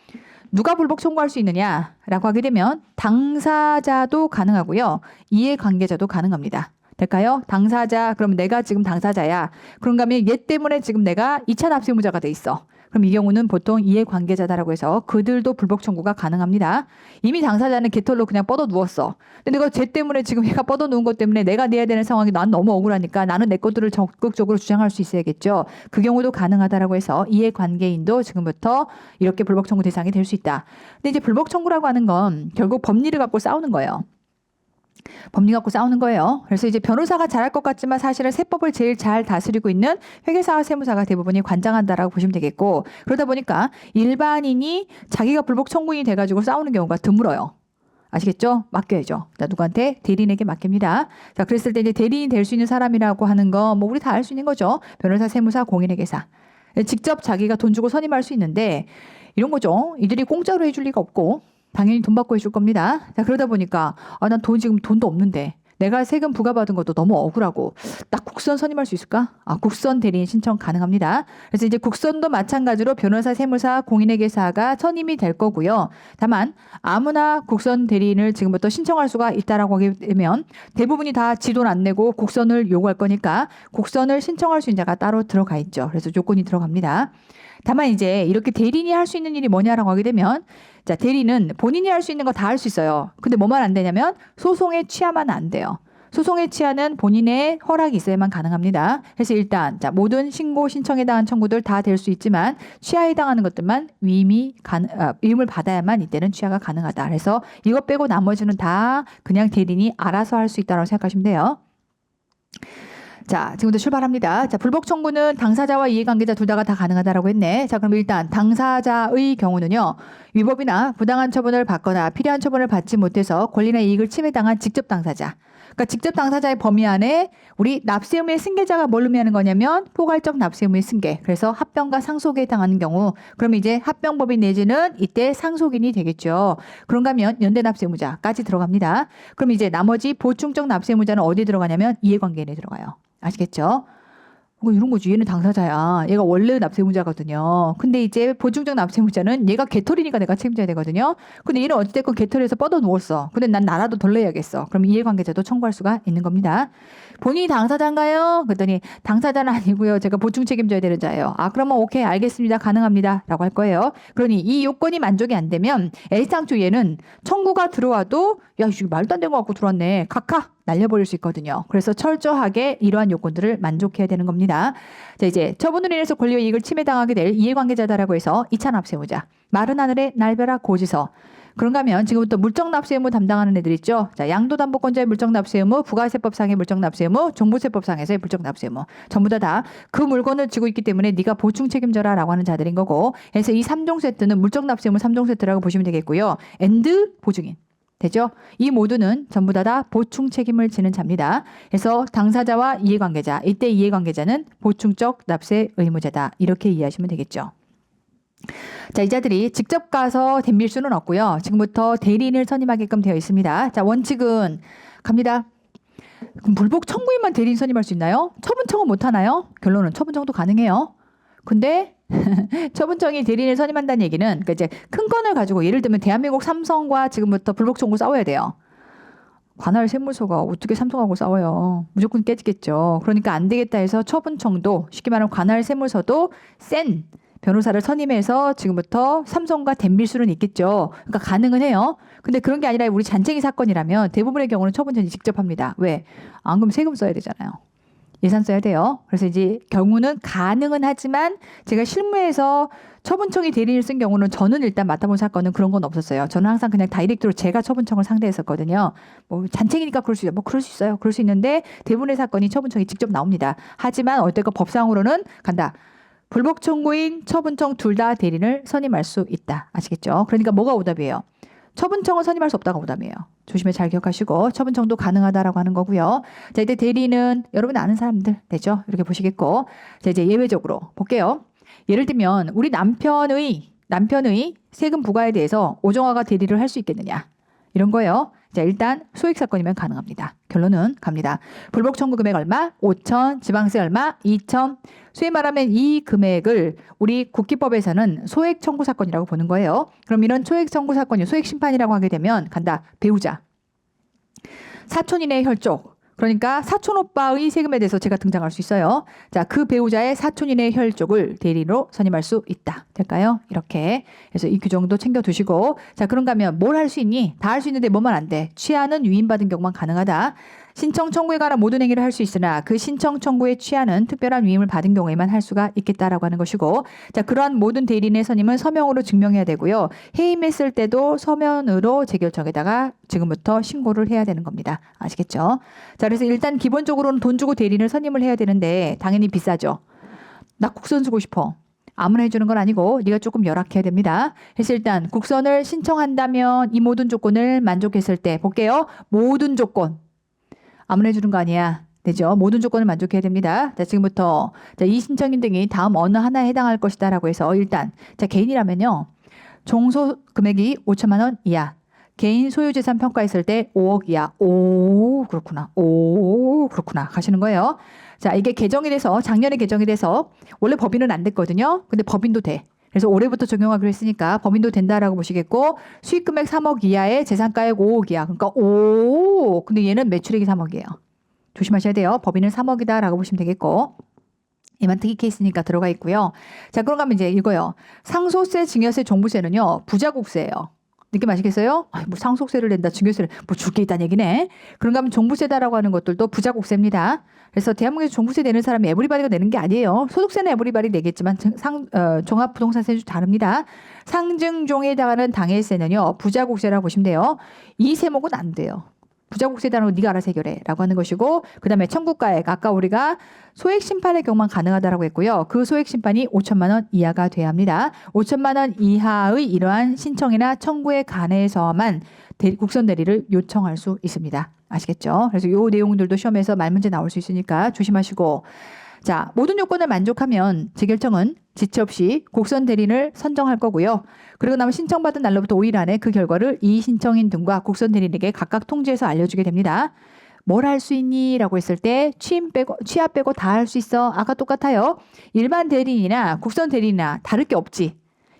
누가 불복 청구할 수 있느냐라고 하게 되면 당사자도 가능하고요. 이해관계자도 가능합니다. 될까요? 당사자, 그럼 내가 지금 당사자야. 그런가 하면 얘 때문에 지금 내가 2차 납세의무자가 돼 있어. 그럼 이 경우는 보통 이해관계자다라고 해서 그들도 불복 청구가 가능합니다. 이미 당사자는 깃털로 그냥 뻗어 누웠어. 근데 내가 쟤 때문에 지금 얘가 뻗어 누운 것 때문에 내가 내야 되는 상황이 난 너무 억울하니까 나는 내 것들을 적극적으로 주장할 수 있어야겠죠. 그 경우도 가능하다라고 해서 이해관계인도 지금부터 이렇게 불복 청구 대상이 될 수 있다. 근데 이제 불복 청구라고 하는 건 결국 법리를 갖고 싸우는 거예요. 법리 갖고 싸우는 거예요. 그래서 이제 변호사가 잘할 것 같지만 사실은 세법을 제일 잘 다스리고 있는 회계사와 세무사가 대부분이 관장한다라고 보시면 되겠고 그러다 보니까 일반인이 자기가 불복 청구인이 돼가지고 싸우는 경우가 드물어요. 아시겠죠? 맡겨야죠. 자, 누구한테? 대리인에게 맡깁니다. 자, 그랬을 때 이제 대리인이 될 수 있는 사람이라고 하는 거 뭐 우리 다 알 수 있는 거죠. 변호사, 세무사, 공인회계사. 직접 자기가 돈 주고 선임할 수 있는데 이런 거죠. 이들이 공짜로 해줄 리가 없고 당연히 돈 받고 해줄 겁니다. 자, 그러다 보니까 난 지금 돈도 없는데 내가 세금 부과받은 것도 너무 억울하고 딱 국선 선임할 수 있을까? 국선 대리인 신청 가능합니다. 그래서 이제 국선도 마찬가지로 변호사, 세무사, 공인회계사가 선임이 될 거고요. 다만 아무나 국선 대리인을 지금부터 신청할 수가 있다라고 하게 되면 대부분이 다 지 돈 안 내고 국선을 요구할 거니까 국선을 신청할 수 있는 자가 따로 들어가 있죠. 그래서 조건이 들어갑니다. 다만 이제 이렇게 대리인이 할 수 있는 일이 뭐냐라고 하게 되면 자, 대리는 본인이 할 수 있는 거 다 할 수 있어요. 근데 뭐만 안 되냐면 소송에 취하면 안 돼요. 소송에 취하는 본인의 허락이 있어야만 가능합니다. 그래서 일단 자, 모든 신고 신청에 해당한 청구들 다 될 수 있지만 취하에 해당하는 것들만 위임을 받아야만 이때는 취하가 가능하다. 그래서 이것 빼고 나머지는 다 그냥 대리인이 알아서 할 수 있다고 생각하시면 돼요. 자, 지금부터 출발합니다. 자, 불복 청구는 당사자와 이해관계자 둘 다가 다 가능하다라고 했네. 자, 그럼 일단 당사자의 경우는요. 위법이나 부당한 처분을 받거나 필요한 처분을 받지 못해서 권리나 이익을 침해당한 직접 당사자. 그러니까 직접 당사자의 범위 안에 우리 납세 의무의 승계자가 뭘 의미하는 거냐면 포괄적 납세 의무의 승계. 그래서 합병과 상속에 해당하는 경우 그럼 이제 합병법인 내지는 이때 상속인이 되겠죠. 그런가 하면 연대 납세 의무자까지 들어갑니다. 그럼 이제 나머지 보충적 납세 의무자는 어디 들어가냐면 이해관계인에 들어가요. 아시겠죠? 이런 거지. 얘는 당사자야. 얘가 원래 납세의무자거든요. 근데 이제 보충적 납세의무자는 얘가 개털이니까 내가 책임져야 되거든요. 근데 얘는 어찌됐건 개털에서 뻗어 누웠어. 근데 난 나라도 덜 내야겠어. 그럼 이해관계자도 청구할 수가 있는 겁니다. 본인이 당사자인가요? 그랬더니 당사자는 아니고요. 제가 보충 책임져야 되는 자예요. 아, 그러면 오케이, 알겠습니다. 가능합니다. 라고 할 거예요. 그러니 이 요건이 만족이 안 되면 애시당초 얘는 청구가 들어와도 야, 이거 말도 안 되는 거 갖고 들어왔네. 각하! 날려버릴 수 있거든요. 그래서 철저하게 이러한 요건들을 만족해야 되는 겁니다. 자, 이제 처분으로 인해서 권리와 이익을 침해당하게 될 이해관계자다라고 해서 2차 납세의무자. 마른 하늘에 날벼락 고지서. 그런가 하면 지금부터 물적납세 의무 담당하는 애들 있죠. 자, 양도담보권자의 물적납세 의무, 부가세법상의 물적납세 의무, 종부세법상에서의 물적납세 의무. 전부 다 그 물건을 지고 있기 때문에 네가 보충 책임져라라고 하는 자들인 거고. 그래서 이 3종 세트는 물적납세 의무 3종 세트라고 보시면 되겠고요. 엔드 보증인. 되죠? 이 모두는 전부 다 보충 책임을 지는 자입니다. 그래서 당사자와 이해관계자, 이때 이해관계자는 보충적 납세 의무자다. 이렇게 이해하시면 되겠죠. 자, 이 자들이 직접 가서 덤빌 수는 없고요. 지금부터 대리인을 선임하게끔 되어 있습니다. 자, 원칙은 갑니다. 그럼 불복 청구인만 대리인 선임할 수 있나요? 처분 청구 못 하나요? 결론은 처분 청구도 가능해요. 근데 처분청이 대리인을 선임한다는 얘기는 그러니까 이제 큰 건을 가지고 예를 들면 대한민국 삼성과 지금부터 불복 청구 싸워야 돼요. 관할 세무서가 어떻게 삼성하고 싸워요. 무조건 깨지겠죠. 그러니까 안 되겠다 해서 처분청도 쉽게 말하면 관할 세무서도 센 변호사를 선임해서 지금부터 삼성과 덤빌 수는 있겠죠. 그러니까 가능은 해요. 근데 그런 게 아니라 우리 잔챙이 사건이라면 대부분의 경우는 처분청이 직접 합니다. 왜? 안 그러면 세금 써야 되잖아요. 예산 써야 돼요. 그래서 이제 경우는 가능은 하지만 제가 실무에서 처분청이 대리인을 쓴 경우는 저는 일단 맡아본 사건은 그런 건 없었어요. 저는 항상 그냥 다이렉트로 제가 처분청을 상대했었거든요. 뭐 잔챙이니까 그럴 수 있어요. 뭐 그럴 수 있어요. 그럴 수 있는데 대부분의 사건이 처분청이 직접 나옵니다. 하지만 어쨌건 법상으로는 간다. 불복 청구인 처분청 둘 다 대리인을 선임할 수 있다. 아시겠죠? 그러니까 뭐가 오답이에요? 처분청은 선임할 수 없다가 오답이에요. 조심해 잘 기억하시고 처분청도 가능하다라고 하는 거고요. 자, 이때 대리인은 여러분 아는 사람들 되죠? 이렇게 보시겠고. 자, 이제 예외적으로 볼게요. 예를 들면 우리 남편의 세금 부과에 대해서 오정화가 대리를 할 수 있겠느냐? 이런 거예요. 자, 일단 소액 사건이면 가능합니다. 결론은 갑니다. 불복 청구 금액 얼마? 5천, 지방세 얼마? 2천. 소위 말하면 이 금액을 우리 국기법에서는 소액 청구 사건이라고 보는 거예요. 그럼 이런 소액 청구 사건이 소액 심판이라고 하게 되면 간다. 배우자. 사촌 이내의 혈족. 그러니까 사촌 오빠의 세금에 대해서 제가 등장할 수 있어요. 자, 그 배우자의 사촌 이내의 혈족을 대리인으로 선임할 수 있다. 될까요? 이렇게. 그래서 이 규정도 챙겨두시고. 자, 그런가 하면 뭘 할 수 있니? 다 할 수 있는데 뭐만 안 돼? 취하는 위임받은 경우만 가능하다. 신청 청구에 관한 모든 행위를 할 수 있으나 그 신청 청구에 취하는 특별한 위임을 받은 경우에만 할 수가 있겠다라고 하는 것이고, 자, 그러한 모든 대리인의 선임은 서명으로 증명해야 되고요. 해임했을 때도 서면으로 재결청에다가 지금부터 신고를 해야 되는 겁니다. 아시겠죠? 자, 그래서 일단 기본적으로는 돈 주고 대리인을 선임을 해야 되는데 당연히 비싸죠. 나 국선 쓰고 싶어. 아무나 해주는 건 아니고 네가 조금 열악해야 됩니다. 그래서 일단 국선을 신청한다면 이 모든 조건을 만족했을 때 볼게요. 모든 조건. 아무나 해주는 거 아니야. 되죠? 모든 조건을 만족해야 됩니다. 자, 지금부터 자, 이 신청인 등이 다음 어느 하나에 해당할 것이다 라고 해서 일단 자, 개인이라면요. 종소 금액이 5천만 원 이하. 개인 소유재산 평가했을 때 5억 이하. 오, 그렇구나. 오, 그렇구나. 가시는 거예요. 자, 이게 개정이 돼서 작년에 개정이 돼서 원래 법인은 안 됐거든요. 근데 법인도 돼. 그래서 올해부터 적용하기로 했으니까 법인도 된다라고 보시겠고, 수익금액 3억 이하에 재산가액 5억 이하. 그러니까 근데 얘는 매출액이 3억이에요. 조심하셔야 돼요. 법인은 3억이다라고 보시면 되겠고. 얘만 특이 케이스니까 들어가 있고요. 자, 그런가 하면 이제 이거요. 상속세, 증여세, 종부세는요. 부자국세예요. 느낌 아시겠어요? 뭐 상속세를 낸다, 증여세를 뭐 줄 게 있다는 얘기네. 그런가 하면 종부세다라고 하는 것들도 부자국세입니다. 그래서 대한민국에서 종부세 내는 사람이 에브리바디가 내는 게 아니에요. 소득세는 에브리바디 내겠지만 종합부동산세는 좀 다릅니다. 상증종에 해당하는 당해세는요. 부자국세라고 보시면 돼요. 이 세목은 안 돼요. 부자국세단으로 네가 알아서 해결해 라고 하는 것이고, 그 다음에 청구가액, 아까 우리가 소액 심판의 경우만 가능하다라고 했고요. 그 소액 심판이 5천만 원 이하가 돼야 합니다. 5천만 원 이하의 이러한 신청이나 청구에 관해서만 국선 대리를 요청할 수 있습니다. 아시겠죠? 그래서 요 내용들도 시험에서 말문제 나올 수 있으니까 조심하시고, 자, 모든 요건을 만족하면 재결청은 지체 없이 곡선 대리인을 선정할 거고요. 그리고 나면 신청받은 날로부터 5일 안에 그 결과를 이 신청인 등과 곡선 대리인에게 각각 통지해서 알려주게 됩니다. 뭘 할 수 있니? 라고 했을 때 취합 빼고 다 할 수 있어. 아까 똑같아요. 일반 대리인이나 국선 대리인이나 다를 게 없지.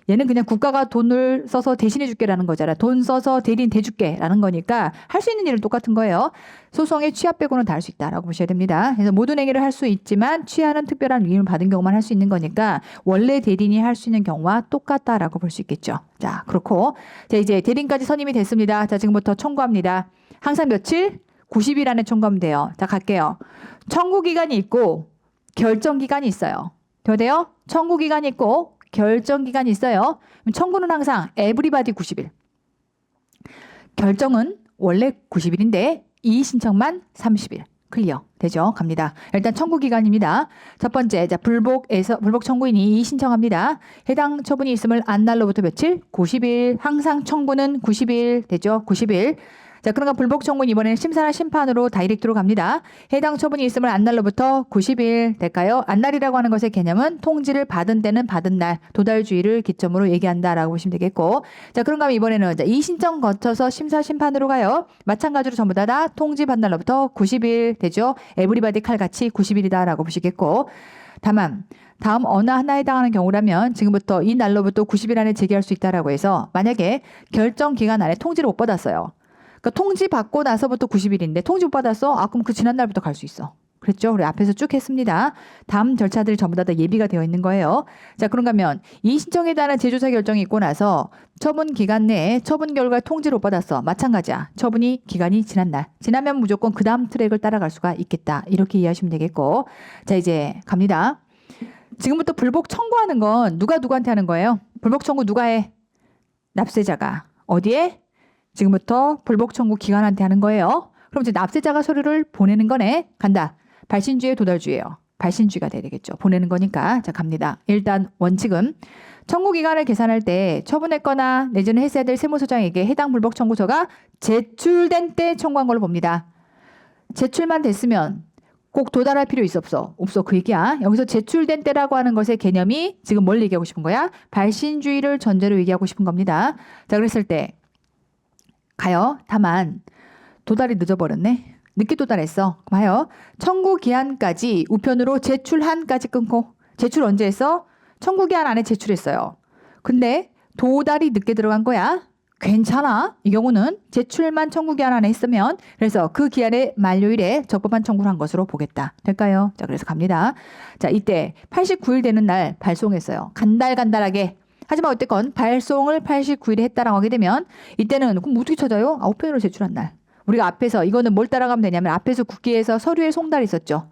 얘는 그냥 국가가 돈을 써서 대신해 줄게라는 거잖아. 돈 써서 대리인 대줄게라는 거니까 할 수 있는 일은 똑같은 거예요. 소송에 취합 빼고는 다 할 수 있다라고 보셔야 됩니다. 그래서 모든 행위를 할 수 있지만 취하는 특별한 위임을 받은 경우만 할 수 있는 거니까 원래 대리인이 할 수 있는 경우와 똑같다라고 볼 수 있겠죠. 자, 그렇고 자, 이제 대리인까지 선임이 됐습니다. 자, 지금부터 청구합니다. 항상 며칠? 90일 안에 청구하면 돼요. 자, 갈게요. 청구 기간이 있고 결정 기간이 있어요. 돼요? 청구 기간이 있고 결정 기간이 있어요. 청구는 항상 에브리바디 90일. 결정은 원래 90일인데 이의 신청만 30일. 클리어. 되죠? 갑니다. 일단 청구 기간입니다. 첫 번째, 자, 불복 청구인이 이의 신청합니다. 해당 처분이 있음을 안 날로부터 며칠? 90일. 항상 청구는 90일. 되죠? 90일. 자, 그러니까 불복 청구는 이번에는 심사나 심판으로 다이렉트로 갑니다. 해당 처분이 있음을 안 날로부터 90일 될까요? 안 날이라고 하는 것의 개념은 통지를 받은 때는 받은 날, 도달주의를 기점으로 얘기한다라고 보시면 되겠고, 자, 그런가 하면 이번에는 이 신청 거쳐서 심사 심판으로 가요. 마찬가지로 전부 다 통지 받은 날로부터 90일 되죠? 에브리바디 칼같이 90일이다라고 보시겠고, 다만 다음 어느 하나에 해당하는 경우라면 지금부터 이 날로부터 90일 안에 제기할 수 있다라고 해서 만약에 결정 기간 안에 통지를 못 받았어요. 그러니까 통지 받고 나서부터 90일인데 통지 못 받았어? 아, 그럼 그 지난 날부터 갈 수 있어. 그랬죠? 우리 앞에서 쭉 했습니다. 다음 절차들이 전부 다 예비가 되어 있는 거예요. 자, 그런가 하면 이 신청에 따른 재조사 결정이 있고 나서 처분 기간 내에 처분 결과 통지를 못 받았어. 마찬가지야. 처분이 기간이 지난 날. 지나면 무조건 그 다음 트랙을 따라갈 수가 있겠다. 이렇게 이해하시면 되겠고. 자, 이제 갑니다. 지금부터 불복 청구하는 건 누구한테 하는 거예요? 불복 청구 누가 해? 납세자가. 어디에? 지금부터 불복 청구 기관한테 하는 거예요. 그럼 이제 납세자가 서류를 보내는 거네. 간다. 발신주의 도달주의예요. 발신주의가 돼야 되겠죠. 보내는 거니까. 자, 갑니다. 일단 원칙은 청구 기간을 계산할 때 처분했거나 내지는 했어야 될 세무서장에게 해당 불복 청구서가 제출된 때 청구한 걸로 봅니다. 제출만 됐으면 꼭 도달할 필요 있어 없어? 없어. 그 얘기야. 여기서 제출된 때라고 하는 것의 개념이 지금 뭘 얘기하고 싶은 거야? 발신주의를 전제로 얘기하고 싶은 겁니다. 자, 그랬을 때 가요. 다만 도달이 늦어버렸네. 늦게 도달했어. 봐요. 청구 기한까지 우편으로 제출한까지 끊고 제출 언제 했어? 청구 기한 안에 제출했어요. 근데 도달이 늦게 들어간 거야. 괜찮아. 이 경우는 제출만 청구 기한 안에 했으면 그래서 그 기한의 만료일에 적법한 청구를 한 것으로 보겠다. 될까요? 자, 그래서 갑니다. 자, 이때 89일 되는 날 발송했어요. 간달간달하게. 하지만 어쨌건 발송을 89일에 했다라고 하게 되면 이때는 그럼 어떻게 찾아요? 우편으로 제출한 날. 우리가 앞에서 이거는 뭘 따라가면 되냐면 앞에서 국기에서 서류에 송달이 있었죠.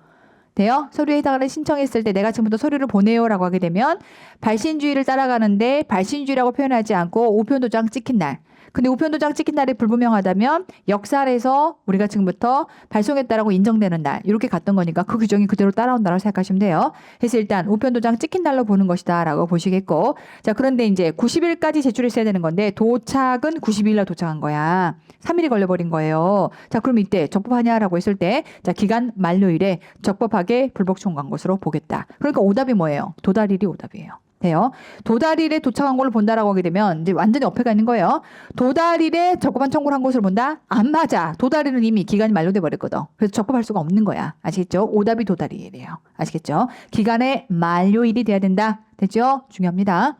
돼요? 서류에 해당하는 신청했을 때 내가 지금부터 서류를 보내요라고 하게 되면 발신주의를 따라가는데 발신주의라고 표현하지 않고 우편도장 찍힌 날. 근데 우편도장 찍힌 날이 불분명하다면 역사에서 우리가 지금부터 발송했다라고 인정되는 날 이렇게 갔던 거니까 그 규정이 그대로 따라온다고 생각하시면 돼요. 그래서 일단 우편도장 찍힌 날로 보는 것이다 라고 보시겠고, 자, 그런데 이제 90일까지 제출했어야 되는 건데 도착은 90일 날 도착한 거야. 3일이 걸려버린 거예요. 자, 그럼 이때 적법하냐라고 했을 때 자, 기간 만료일에 적법하게 불복 청구한 것으로 보겠다. 그러니까 오답이 뭐예요? 도달일이 오답이에요. 돼요. 도달일에 도착한 걸로 본다라고 하게 되면 이제 완전히 어폐가 있는 거예요. 도달일에 적법한 청구를 한 것으로 본다? 안 맞아. 도달일은 이미 기간이 만료돼 버렸거든. 그래서 적법할 수가 없는 거야. 아시겠죠? 오답이 도달일이에요. 아시겠죠? 기간의 만료일이 돼야 된다. 됐죠? 중요합니다.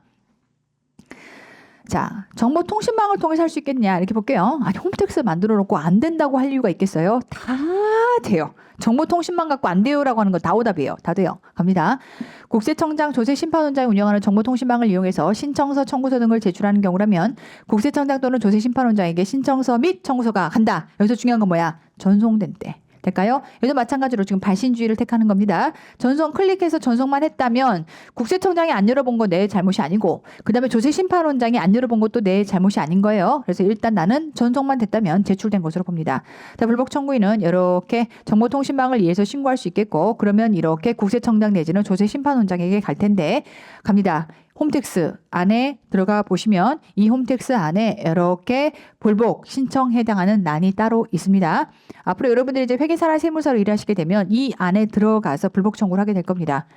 자, 정보통신망을 통해서 할 수 있겠냐 이렇게 볼게요. 아니, 홈택스 만들어 놓고 안 된다고 할 이유가 있겠어요? 다 돼요. 정보통신망 갖고 안 돼요라고 하는 건 다 오답이에요. 다 돼요. 갑니다. 국세청장, 조세심판원장이 운영하는 정보통신망을 이용해서 신청서, 청구서 등을 제출하는 경우라면 국세청장 또는 조세심판원장에게 신청서 및 청구서가 간다. 여기서 중요한 건 뭐야? 전송된 때. 될까요? 여기도 마찬가지로 지금 발신주의를 택하는 겁니다. 전송 클릭해서 전송만 했다면 국세청장이 안 열어본 건 내 잘못이 아니고 그다음에 조세심판원장이 안 열어본 것도 내 잘못이 아닌 거예요. 그래서 일단 나는 전송만 됐다면 제출된 것으로 봅니다. 자, 불복 청구인은 이렇게 정보통신망을 이해서 신고할 수 있겠고 그러면 이렇게 국세청장 내지는 조세심판원장에게 갈 텐데 갑니다. 홈택스 안에 들어가 보시면 이 홈택스 안에 이렇게 불복 신청 해당하는欄이 따로 있습니다. 앞으로 여러분들이 이제 회계사나 세무사로 일하시게 되면 이 안에 들어가서 불복 청구를 하게 될 겁니다.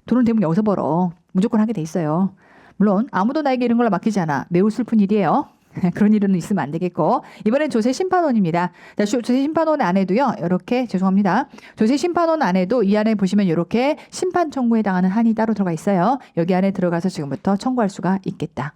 돈은 대부분 여기서 벌어. 무조건 하게 돼 있어요. 물론 아무도 나에게 이런 걸 맡기지 않아. 매우 슬픈 일이에요. 그런 일은 있으면 안 되겠고 이번엔 조세심판원입니다. 조세심판원 안에도요. 이렇게 죄송합니다. 조세심판원 안에도 이 안에 보시면 이렇게 심판 청구에 해당하는 한이 따로 들어가 있어요. 여기 안에 들어가서 지금부터 청구할 수가 있겠다.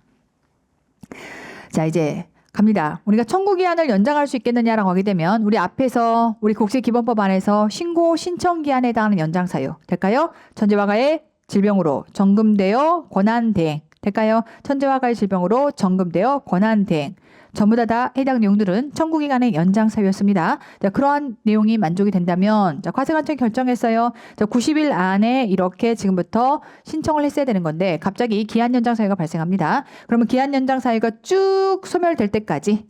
자 이제 갑니다. 우리가 청구기한을 연장할 수 있겠느냐라고 하게 되면 우리 앞에서 우리 국세기본법 안에서 신고 신청기한에 해당하는 연장사유 될까요? 천재화가의 질병으로 정금되어 권한대행 될까요? 천재화가의 질병으로 정금되어 권한대행 전부 다 해당 내용들은 청구기간의 연장사유였습니다. 자, 그러한 내용이 만족이 된다면 자, 과세관청이 결정했어요. 자, 90일 안에 이렇게 지금부터 신청을 했어야 되는 건데 갑자기 기한 연장 사유가 발생합니다. 그러면 기한 연장 사유가 쭉 소멸될 때까지는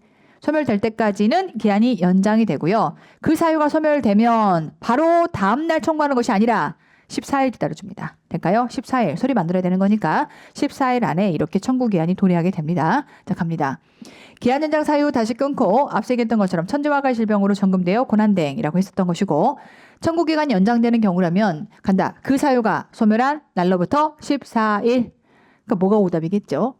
기한이 연장이 되고요. 그 사유가 소멸되면 바로 다음날 청구하는 것이 아니라 14일 기다려줍니다. 될까요? 14일. 소리 만들어야 되는 거니까 14일 안에 이렇게 청구 기한이 도래하게 됩니다. 자, 갑니다. 기한 연장 사유 다시 끊고 앞서 얘기했던 것처럼 천재화가의 질병으로 정금되어 권한대행이라고 했었던 것이고 청구 기간이 연장되는 경우라면 간다. 그 사유가 소멸한 날로부터 14일. 그러니까 뭐가 오답이겠죠?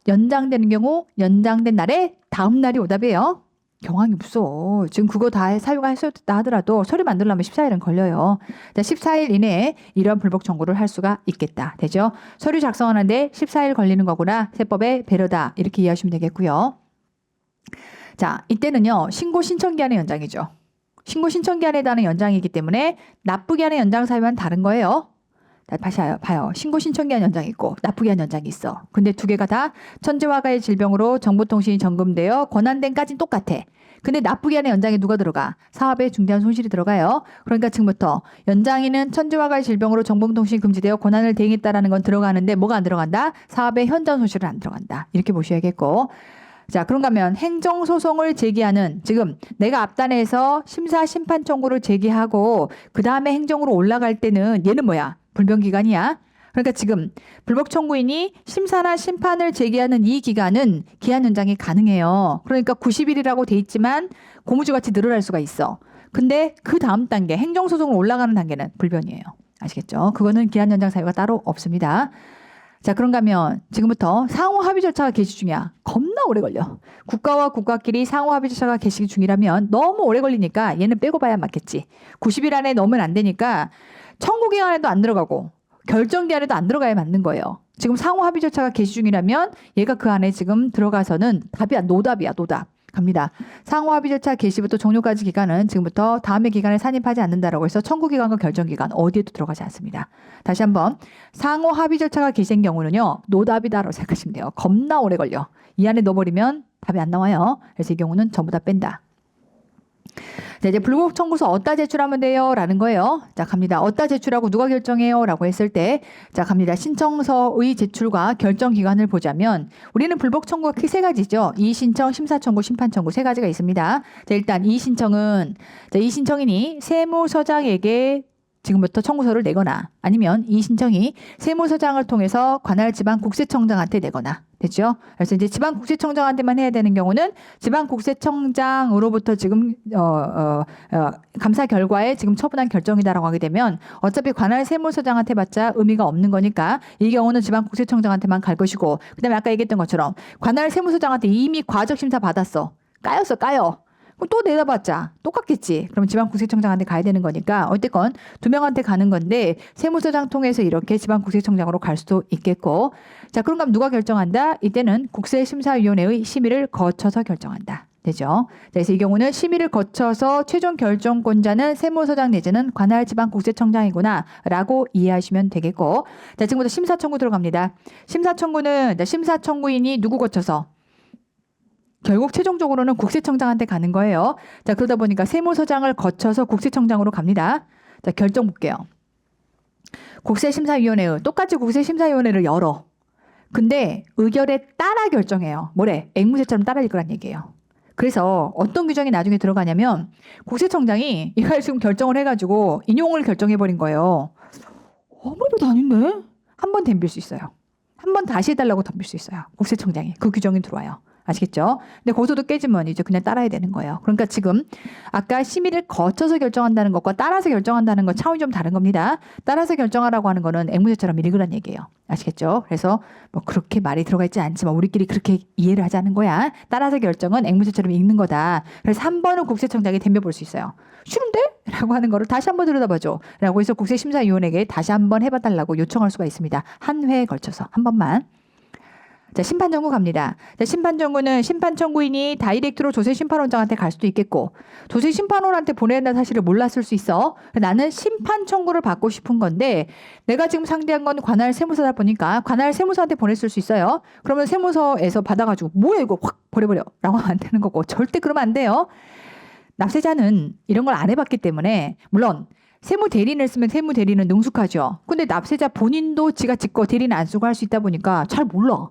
연장되는 경우 연장된 날에 다음 날이 오답이에요. 경황이 없어. 지금 그거 다 사유가 해소됐다 하더라도 소리 만들려면 14일은 걸려요. 14일 이내에 이런 불복 청구를 할 수가 있겠다. 되죠? 서류 작성하는데 14일 걸리는 거구나. 세법의 배려다. 이렇게 이해하시면 되겠고요. 자, 이때는요. 신고 신청기한의 연장이죠. 신고 신청기한에 해당하는 연장이기 때문에 납부기한의 연장 사유와는 다른 거예요. 다시 봐요. 신고 신청기한 연장이 있고 납부기한 연장이 있어. 근데 두 개가 다 천재화가의 질병으로 정보통신이 점검되어 권한대행까지는 똑같아. 근데 납부기한의 연장에 누가 들어가? 사업에 중대한 손실이 들어가요. 그러니까 지금부터 연장인은 천재화가의 질병으로 정보통신이 금지되어 권한을 대행했다라는 건 들어가는데 뭐가 안 들어간다? 사업의 현전 손실은 안 들어간다. 이렇게 보셔야겠고. 자, 그런가 하면 행정소송을 제기하는 지금 내가 앞단에서 심사 심판 청구를 제기하고 그 다음에 행정으로 올라갈 때는 얘는 뭐야? 불변기간이야. 그러니까 지금 불복 청구인이 심사나 심판을 제기하는 이 기간은 기한 연장이 가능해요. 그러니까 90일이라고 돼 있지만 고무줄같이 늘어날 수가 있어. 근데 그 다음 단계 행정소송으로 올라가는 단계는 불변이에요. 아시겠죠? 그거는 기한 연장 사유가 따로 없습니다. 자, 그런가 하면 지금부터 상호 합의 절차가 개시 중이야. 겁나 오래 걸려. 국가와 국가끼리 상호 합의 절차가 개시 중이라면 너무 오래 걸리니까 얘는 빼고 봐야 맞겠지. 90일 안에 넣으면 안 되니까 청구기간에도 안 들어가고 결정기한에도 안 들어가야 맞는 거예요. 지금 상호 합의 절차가 개시 중이라면 얘가 그 안에 지금 들어가서는 답이야. 노답이야. 노답. 갑니다. 상호 합의 절차 개시부터 종료까지 기간은 지금부터 다음의 기간에 산입하지 않는다라고 해서 청구기간과 결정기간 어디에도 들어가지 않습니다. 다시 한번 상호 합의 절차가 개시된 경우는요. 노답이다라고 생각하시면 돼요. 겁나 오래 걸려. 이 안에 넣어버리면 답이 안 나와요. 그래서 이 경우는 전부 다 뺀다. 자, 이제 불복 청구서 어디다 제출하면 돼요? 라는 거예요. 자, 갑니다. 어디다 제출하고 누가 결정해요? 라고 했을 때, 자, 갑니다. 신청서의 제출과 결정 기간을 보자면, 우리는 불복 청구가 크게 세 가지죠. 이의신청, 심사청구, 심판청구 세 가지가 있습니다. 자, 일단 이의신청은, 자, 이의신청인이 세무서장에게 지금부터 청구서를 내거나 아니면 이 신청이 세무서장을 통해서 관할 지방국세청장한테 내거나 됐죠? 그래서 이제 지방국세청장한테만 해야 되는 경우는 지방국세청장으로부터 지금 감사 결과에 지금 처분한 결정이다라고 하게 되면 어차피 관할 세무서장한테 받자 의미가 없는 거니까 이 경우는 지방국세청장한테만 갈 것이고 그다음에 아까 얘기했던 것처럼 관할 세무서장한테 이미 과적심사 받았어. 까였어. 그럼 또 내다봤자 똑같겠지. 그럼 지방국세청장한테 가야 되는 거니까 어쨌건 두 명한테 가는 건데 세무서장 통해서 이렇게 지방국세청장으로 갈 수도 있겠고 자 그럼 누가 결정한다? 이때는 국세심사위원회의 심의를 거쳐서 결정한다. 되죠. 그래서 이 경우는 심의를 거쳐서 최종 결정권자는 세무서장 내지는 관할 지방국세청장이구나 라고 이해하시면 되겠고 자 지금부터 심사청구 들어갑니다. 심사청구는 심사청구인이 누구 거쳐서 결국 최종적으로는 국세청장한테 가는 거예요. 자, 그러다 보니까 세무서장을 거쳐서 국세청장으로 갑니다. 자, 결정 볼게요. 국세심사위원회의 똑같이 국세심사위원회를 열어. 근데 의결에 따라 결정해요. 뭐래? 앵무새처럼 따라질 거란 얘기예요. 그래서 어떤 규정이 나중에 들어가냐면 국세청장이 이걸 지금 결정을 해가지고 인용을 결정해버린 거예요. 아무래도 아닌데? 한 번 덤빌 수 있어요. 한 번 다시 해달라고 덤빌 수 있어요. 국세청장이. 그 규정이 들어와요. 아시겠죠? 근데 거기서도 깨지면 이제 그냥 따라야 되는 거예요. 그러니까 지금 아까 심의를 거쳐서 결정한다는 것과 따라서 결정한다는 것 차원이 좀 다른 겁니다. 따라서 결정하라고 하는 거는 앵무새처럼 읽으란 얘기예요. 아시겠죠? 그래서 뭐 그렇게 말이 들어가 있지 않지만 우리끼리 그렇게 이해를 하자는 거야. 따라서 결정은 앵무새처럼 읽는 거다. 그래서 한 번은 국세청장이 덤벼볼 수 있어요. 싫은데? 라고 하는 거를 다시 한번 들여다봐줘. 라고 해서 국세심사위원회에게 다시 한번 해봐달라고 요청할 수가 있습니다. 한 회에 걸쳐서 한 번만. 자, 심판청구 갑니다. 자, 심판청구는 심판청구인이 다이렉트로 조세심판원장한테 갈 수도 있겠고 조세심판원한테 보내야 한다는 사실을 몰랐을 수 있어. 나는 심판청구를 받고 싶은 건데 내가 지금 상대한 건 관할 세무서다 보니까 관할 세무서한테 보냈을 수 있어요. 그러면 세무서에서 받아가지고 뭐야 이거 확 버려버려 라고 하면 안 되는 거고 절대 그러면 안 돼요. 납세자는 이런 걸 안 해봤기 때문에 물론 세무대리인을 쓰면 세무대리인은 능숙하죠. 근데 납세자 본인도 지가 직거 대리인 안 쓰고 할 수 있다 보니까 잘 몰라.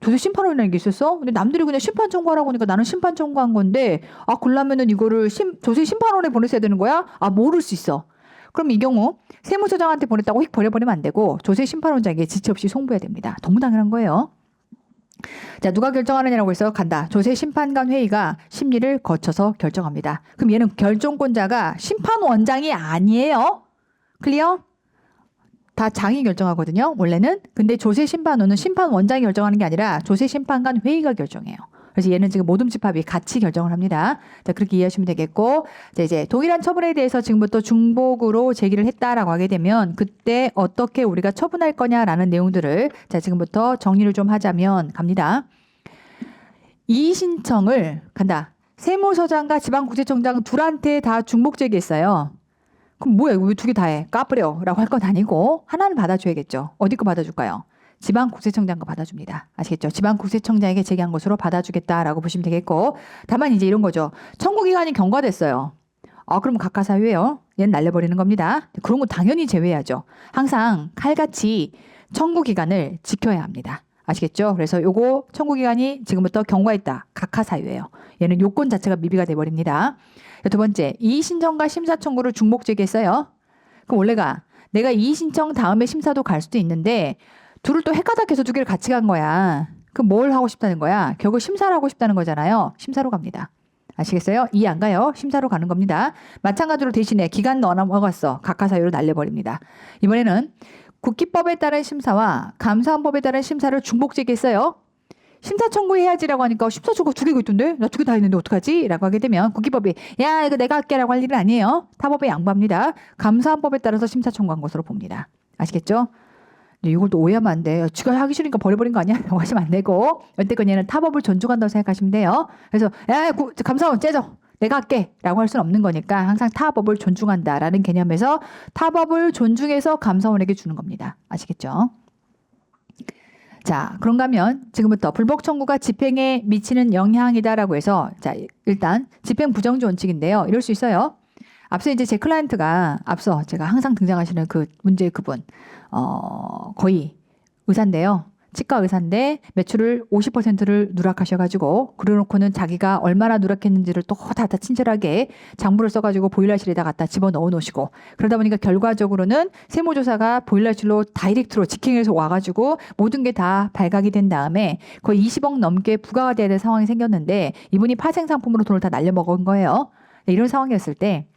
조세 심판원이라는 게 있었어? 근데 남들이 그냥 심판 청구하라고 하니까 나는 심판 청구한 건데 그러려면은 이거를 조세 심판원에 보냈어야 되는 거야? 모를 수 있어. 그럼 이 경우 세무서장한테 보냈다고 휙 버려버리면 안 되고 조세 심판원장에게 지체 없이 송부해야 됩니다. 너무 당연한 거예요. 자, 누가 결정하느냐고 해서 간다. 조세심판관 회의가 심리를 거쳐서 결정합니다. 그럼 얘는 결정권자가 심판원장이 아니에요. 클리어? 다 장이 결정하거든요. 원래는. 근데 조세심판원은 심판원장이 결정하는 게 아니라 조세심판관 회의가 결정해요. 그래서 얘는 지금 모둠 집합이 같이 결정을 합니다. 자, 그렇게 이해하시면 되겠고, 자, 이제 동일한 처분에 대해서 지금부터 중복으로 제기를 했다라고 하게 되면 그때 어떻게 우리가 처분할 거냐라는 내용들을 자, 지금부터 정리를 좀 하자면 갑니다. 이의 신청을 간다. 세무서장과 지방국세청장 둘한테 다 중복 제기했어요. 그럼 뭐야? 왜 두 개 다 해? 까버려 라고 할 건 아니고 하나는 받아줘야겠죠. 어디 거 받아줄까요? 지방국세청장 거 받아줍니다. 아시겠죠? 지방국세청장에게 제기한 것으로 받아주겠다라고 보시면 되겠고 다만 이제 이런 거죠. 청구기간이 경과됐어요. 그럼 각하사유예요. 얘는 날려버리는 겁니다. 그런 거 당연히 제외하죠. 항상 칼같이 청구기간을 지켜야 합니다. 아시겠죠? 그래서 요거 청구기간이 지금부터 경과했다. 각하사유예요. 얘는 요건 자체가 미비가 돼버립니다. 두 번째, 이의신청과 심사청구를 중복 제기했어요. 그럼 원래가 내가 이의신청 다음에 심사도 갈 수도 있는데 둘을 또 헷가닥해서 두 개를 같이 간 거야. 그럼 뭘 하고 싶다는 거야? 결국 심사를 하고 싶다는 거잖아요. 심사로 갑니다. 아시겠어요? 이해 안 가요? 심사로 가는 겁니다. 마찬가지로 대신에 기간 넘어갔어. 각하사유로 날려버립니다. 이번에는 국기법에 따른 심사와 감사원법에 따른 심사를 중복 제기했어요. 심사 청구해야지라고 하니까 심사 청구 두 개가 있던데? 나 두 개 다 했는데 어떡하지? 라고 하게 되면 국기법이 야 이거 내가 할게 라고 할 일은 아니에요. 타법에 양보합니다. 감사원법에 따라서 심사 청구한 것으로 봅니다. 아시겠죠? 이걸 또 오해하면 안 돼요. 지가 하기 싫으니까 버려버린 거 아니야? 라고 하시면 안 되고 어쨌건 얘는 타법을 존중한다고 생각하시면 돼요. 그래서 야 감사원 째져. 내가 할게 라고 할 수는 없는 거니까 항상 타법을 존중한다라는 개념에서 타법을 존중해서 감사원에게 주는 겁니다. 아시겠죠? 자, 그런가 하면 지금부터 불복 청구가 집행에 미치는 영향이다라고 해서 자, 일단 집행 부정지 원칙인데요. 이럴 수 있어요. 앞서 이제 제 클라이언트가 앞서 제가 항상 등장하시는 그 문제의 그분 거의 의사인데요. 치과 의사인데 매출을 50%를 누락하셔가지고 그래놓고는 자기가 얼마나 누락했는지를 또 다 친절하게 장부를 써가지고 보일러실에다 갖다 집어넣어 놓으시고 그러다 보니까 결과적으로는 세무조사가 보일러실로 다이렉트로 직행해서 와가지고 모든 게 다 발각이 된 다음에 거의 20억 넘게 부과가 돼야 될 상황이 생겼는데 이분이 파생상품으로 돈을 다 날려먹은 거예요. 이런 상황이었을 때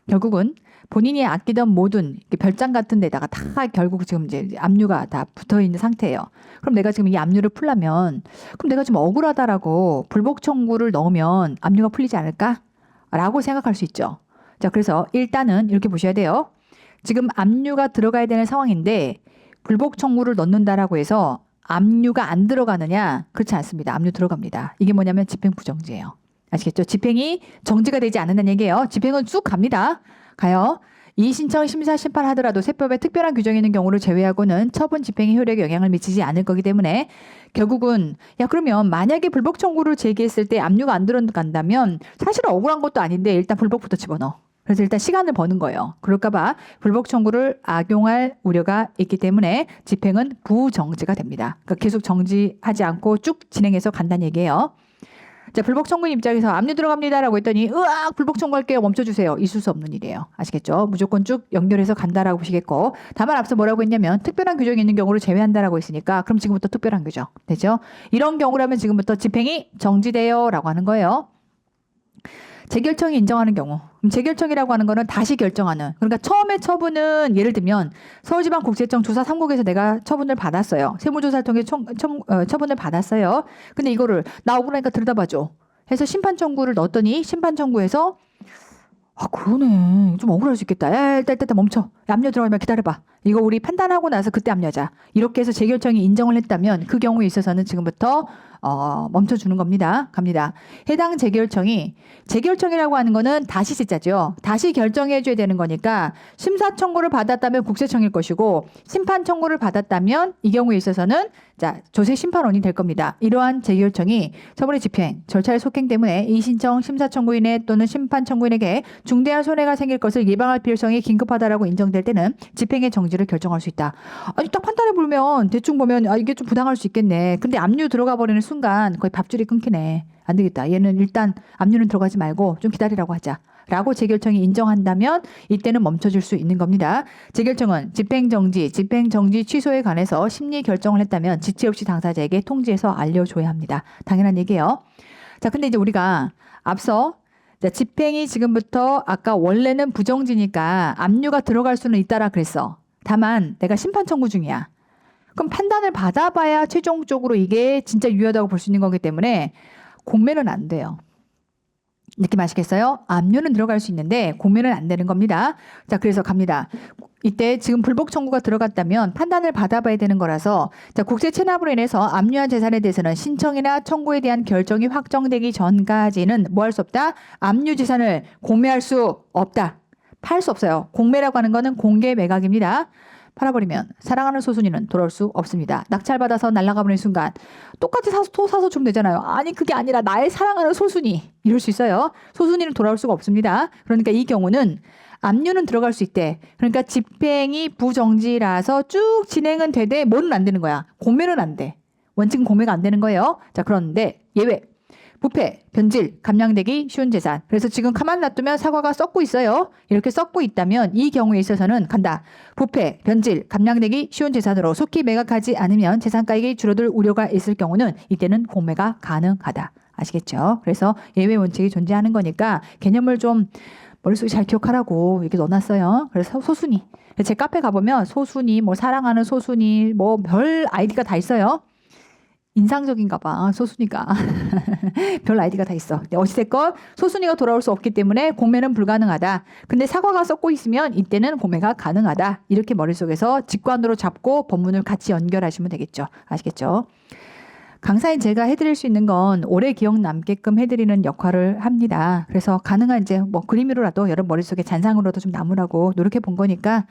결국은 본인이 아끼던 모든 별장 같은 데다가 다 결국 지금 이제 압류가 다 붙어 있는 상태예요. 그럼 내가 지금 이 압류를 풀려면 그럼 내가 지금 억울하다라고 불복 청구를 넣으면 압류가 풀리지 않을까? 라고 생각할 수 있죠. 자, 그래서 일단은 이렇게 보셔야 돼요. 지금 압류가 들어가야 되는 상황인데 불복 청구를 넣는다라고 해서 압류가 안 들어가느냐? 그렇지 않습니다. 압류 들어갑니다. 이게 뭐냐면 집행 부정지예요. 아시겠죠? 집행이 정지가 되지 않는다는 얘기예요. 집행은 쭉 갑니다. 가요. 이의신청 심사 심판하더라도 세법에 특별한 규정이 있는 경우를 제외하고는 처분 집행의 효력에 영향을 미치지 않을 거기 때문에 결국은 야 그러면 만약에 불복 청구를 제기했을 때 압류가 안 들어간다면 사실 억울한 것도 아닌데 일단 불복부터 집어넣어. 그래서 일단 시간을 버는 거예요. 그럴까봐 불복 청구를 악용할 우려가 있기 때문에 집행은 부정지가 됩니다. 그러니까 계속 정지하지 않고 쭉 진행해서 간다는 얘기예요. 자, 불복 청구인 입장에서 압류 들어갑니다라고 했더니 으악 불복 청구할게요. 멈춰주세요. 있을 수 없는 일이에요. 아시겠죠? 무조건 쭉 연결해서 간다라고 보시겠고 다만 앞서 뭐라고 했냐면 특별한 규정이 있는 경우를 제외한다라고 했으니까 그럼 지금부터 특별한 규정 되죠? 이런 경우라면 지금부터 집행이 정지돼요 라고 하는 거예요. 재결청이 인정하는 경우. 재결청이라고 하는 거는 다시 결정하는. 그러니까 처음에 처분은 예를 들면 서울지방국세청 조사 3국에서 내가 처분을 받았어요. 세무조사를 통해 처분을 받았어요. 근데 이거를 나 억울하니까 들여다봐줘. 해서 심판 청구를 넣었더니 심판 청구에서 아 그러네. 좀 억울할 수 있겠다. 야 일단 멈춰. 압류 들어가면 기다려봐. 이거 우리 판단하고 나서 그때 압류하자. 이렇게 해서 재결청이 인정을 했다면 그 경우에 있어서는 지금부터 멈춰주는 겁니다. 갑니다. 해당 재결청이라고 하는 거는 다시 시자죠. 다시 결정해줘야 되는 거니까 심사 청구를 받았다면 국세청일 것이고 심판 청구를 받았다면 이 경우에 있어서는 자 조세 심판원이 될 겁니다. 이러한 재결청이 처분의 집행, 절차의 속행 때문에 이 신청 심사 청구인의 또는 심판 청구인에게 중대한 손해가 생길 것을 예방할 필요성이 긴급하다라고 인정될 때는 집행의 정지를 결정할 수 있다. 아니 딱 판단해 보면 대충 보면 아 이게 좀 부당할 수 있겠네. 근데 압류 들어가 버리는 순간 거의 밥줄이 끊기네. 안 되겠다. 얘는 일단 압류는 들어가지 말고 좀 기다리라고 하자. 라고 재결청이 인정한다면 이때는 멈춰줄 수 있는 겁니다. 재결청은 집행정지 취소에 관해서 심리 결정을 했다면 지체 없이 당사자에게 통지해서 알려줘야 합니다. 당연한 얘기예요. 자, 근데 이제 우리가 앞서 자, 집행이 지금부터 아까 원래는 부정지니까 압류가 들어갈 수는 있다라 그랬어. 다만 내가 심판 청구 중이야. 그럼 판단을 받아봐야 최종적으로 이게 진짜 유효하다고 볼 수 있는 거기 때문에 공매는 안 돼요. 느낌 아시겠어요? 압류는 들어갈 수 있는데 공매는 안 되는 겁니다. 자, 그래서 갑니다. 이때 지금 불복 청구가 들어갔다면 판단을 받아봐야 되는 거라서 자, 국세 체납으로 인해서 압류한 재산에 대해서는 신청이나 청구에 대한 결정이 확정되기 전까지는 뭐 할 수 없다? 압류 재산을 공매할 수 없다. 팔 수 없어요. 공매라고 하는 거는 공개 매각입니다. 팔아버리면 사랑하는 소순이는 돌아올 수 없습니다. 낙찰받아서 날아가 버리는 순간 똑같이 토 사서 주면 되잖아요. 아니 그게 아니라 나의 사랑하는 소순이 이럴 수 있어요. 소순이는 돌아올 수가 없습니다. 그러니까 이 경우는 압류는 들어갈 수 있대. 그러니까 집행이 부정지라서 쭉 진행은 되되 뭐는 안 되는 거야. 공매는 안 돼. 원칙은 공매가 안 되는 거예요. 자 그런데 예외. 부패, 변질, 감량되기 쉬운 재산. 그래서 지금 가만 놔두면 사과가 썩고 있어요. 이렇게 썩고 있다면 이 경우에 있어서는 간다. 부패, 변질, 감량되기 쉬운 재산으로 속히 매각하지 않으면 재산가액이 줄어들 우려가 있을 경우는 이때는 공매가 가능하다. 아시겠죠? 그래서 예외 원칙이 존재하는 거니까 개념을 좀 머릿속에 잘 기억하라고 이렇게 넣어놨어요. 그래서 소순이. 제 카페 가보면 소순이, 뭐 사랑하는 소순이, 뭐 별 아이디가 다 있어요. 인상적인가 봐. 소순이가. 별 아이디가 다 있어. 어찌됐건 소순이가 돌아올 수 없기 때문에 공매는 불가능하다. 근데 사과가 썩고 있으면 이때는 공매가 가능하다. 이렇게 머릿속에서 직관으로 잡고 본문을 같이 연결하시면 되겠죠. 아시겠죠? 강사인 제가 해드릴 수 있는 건 오래 기억 남게끔 해드리는 역할을 합니다. 그래서 가능한 이제 뭐 그림으로라도 여러분 머릿속에 잔상으로도 좀 남으라고 노력해 본 거니까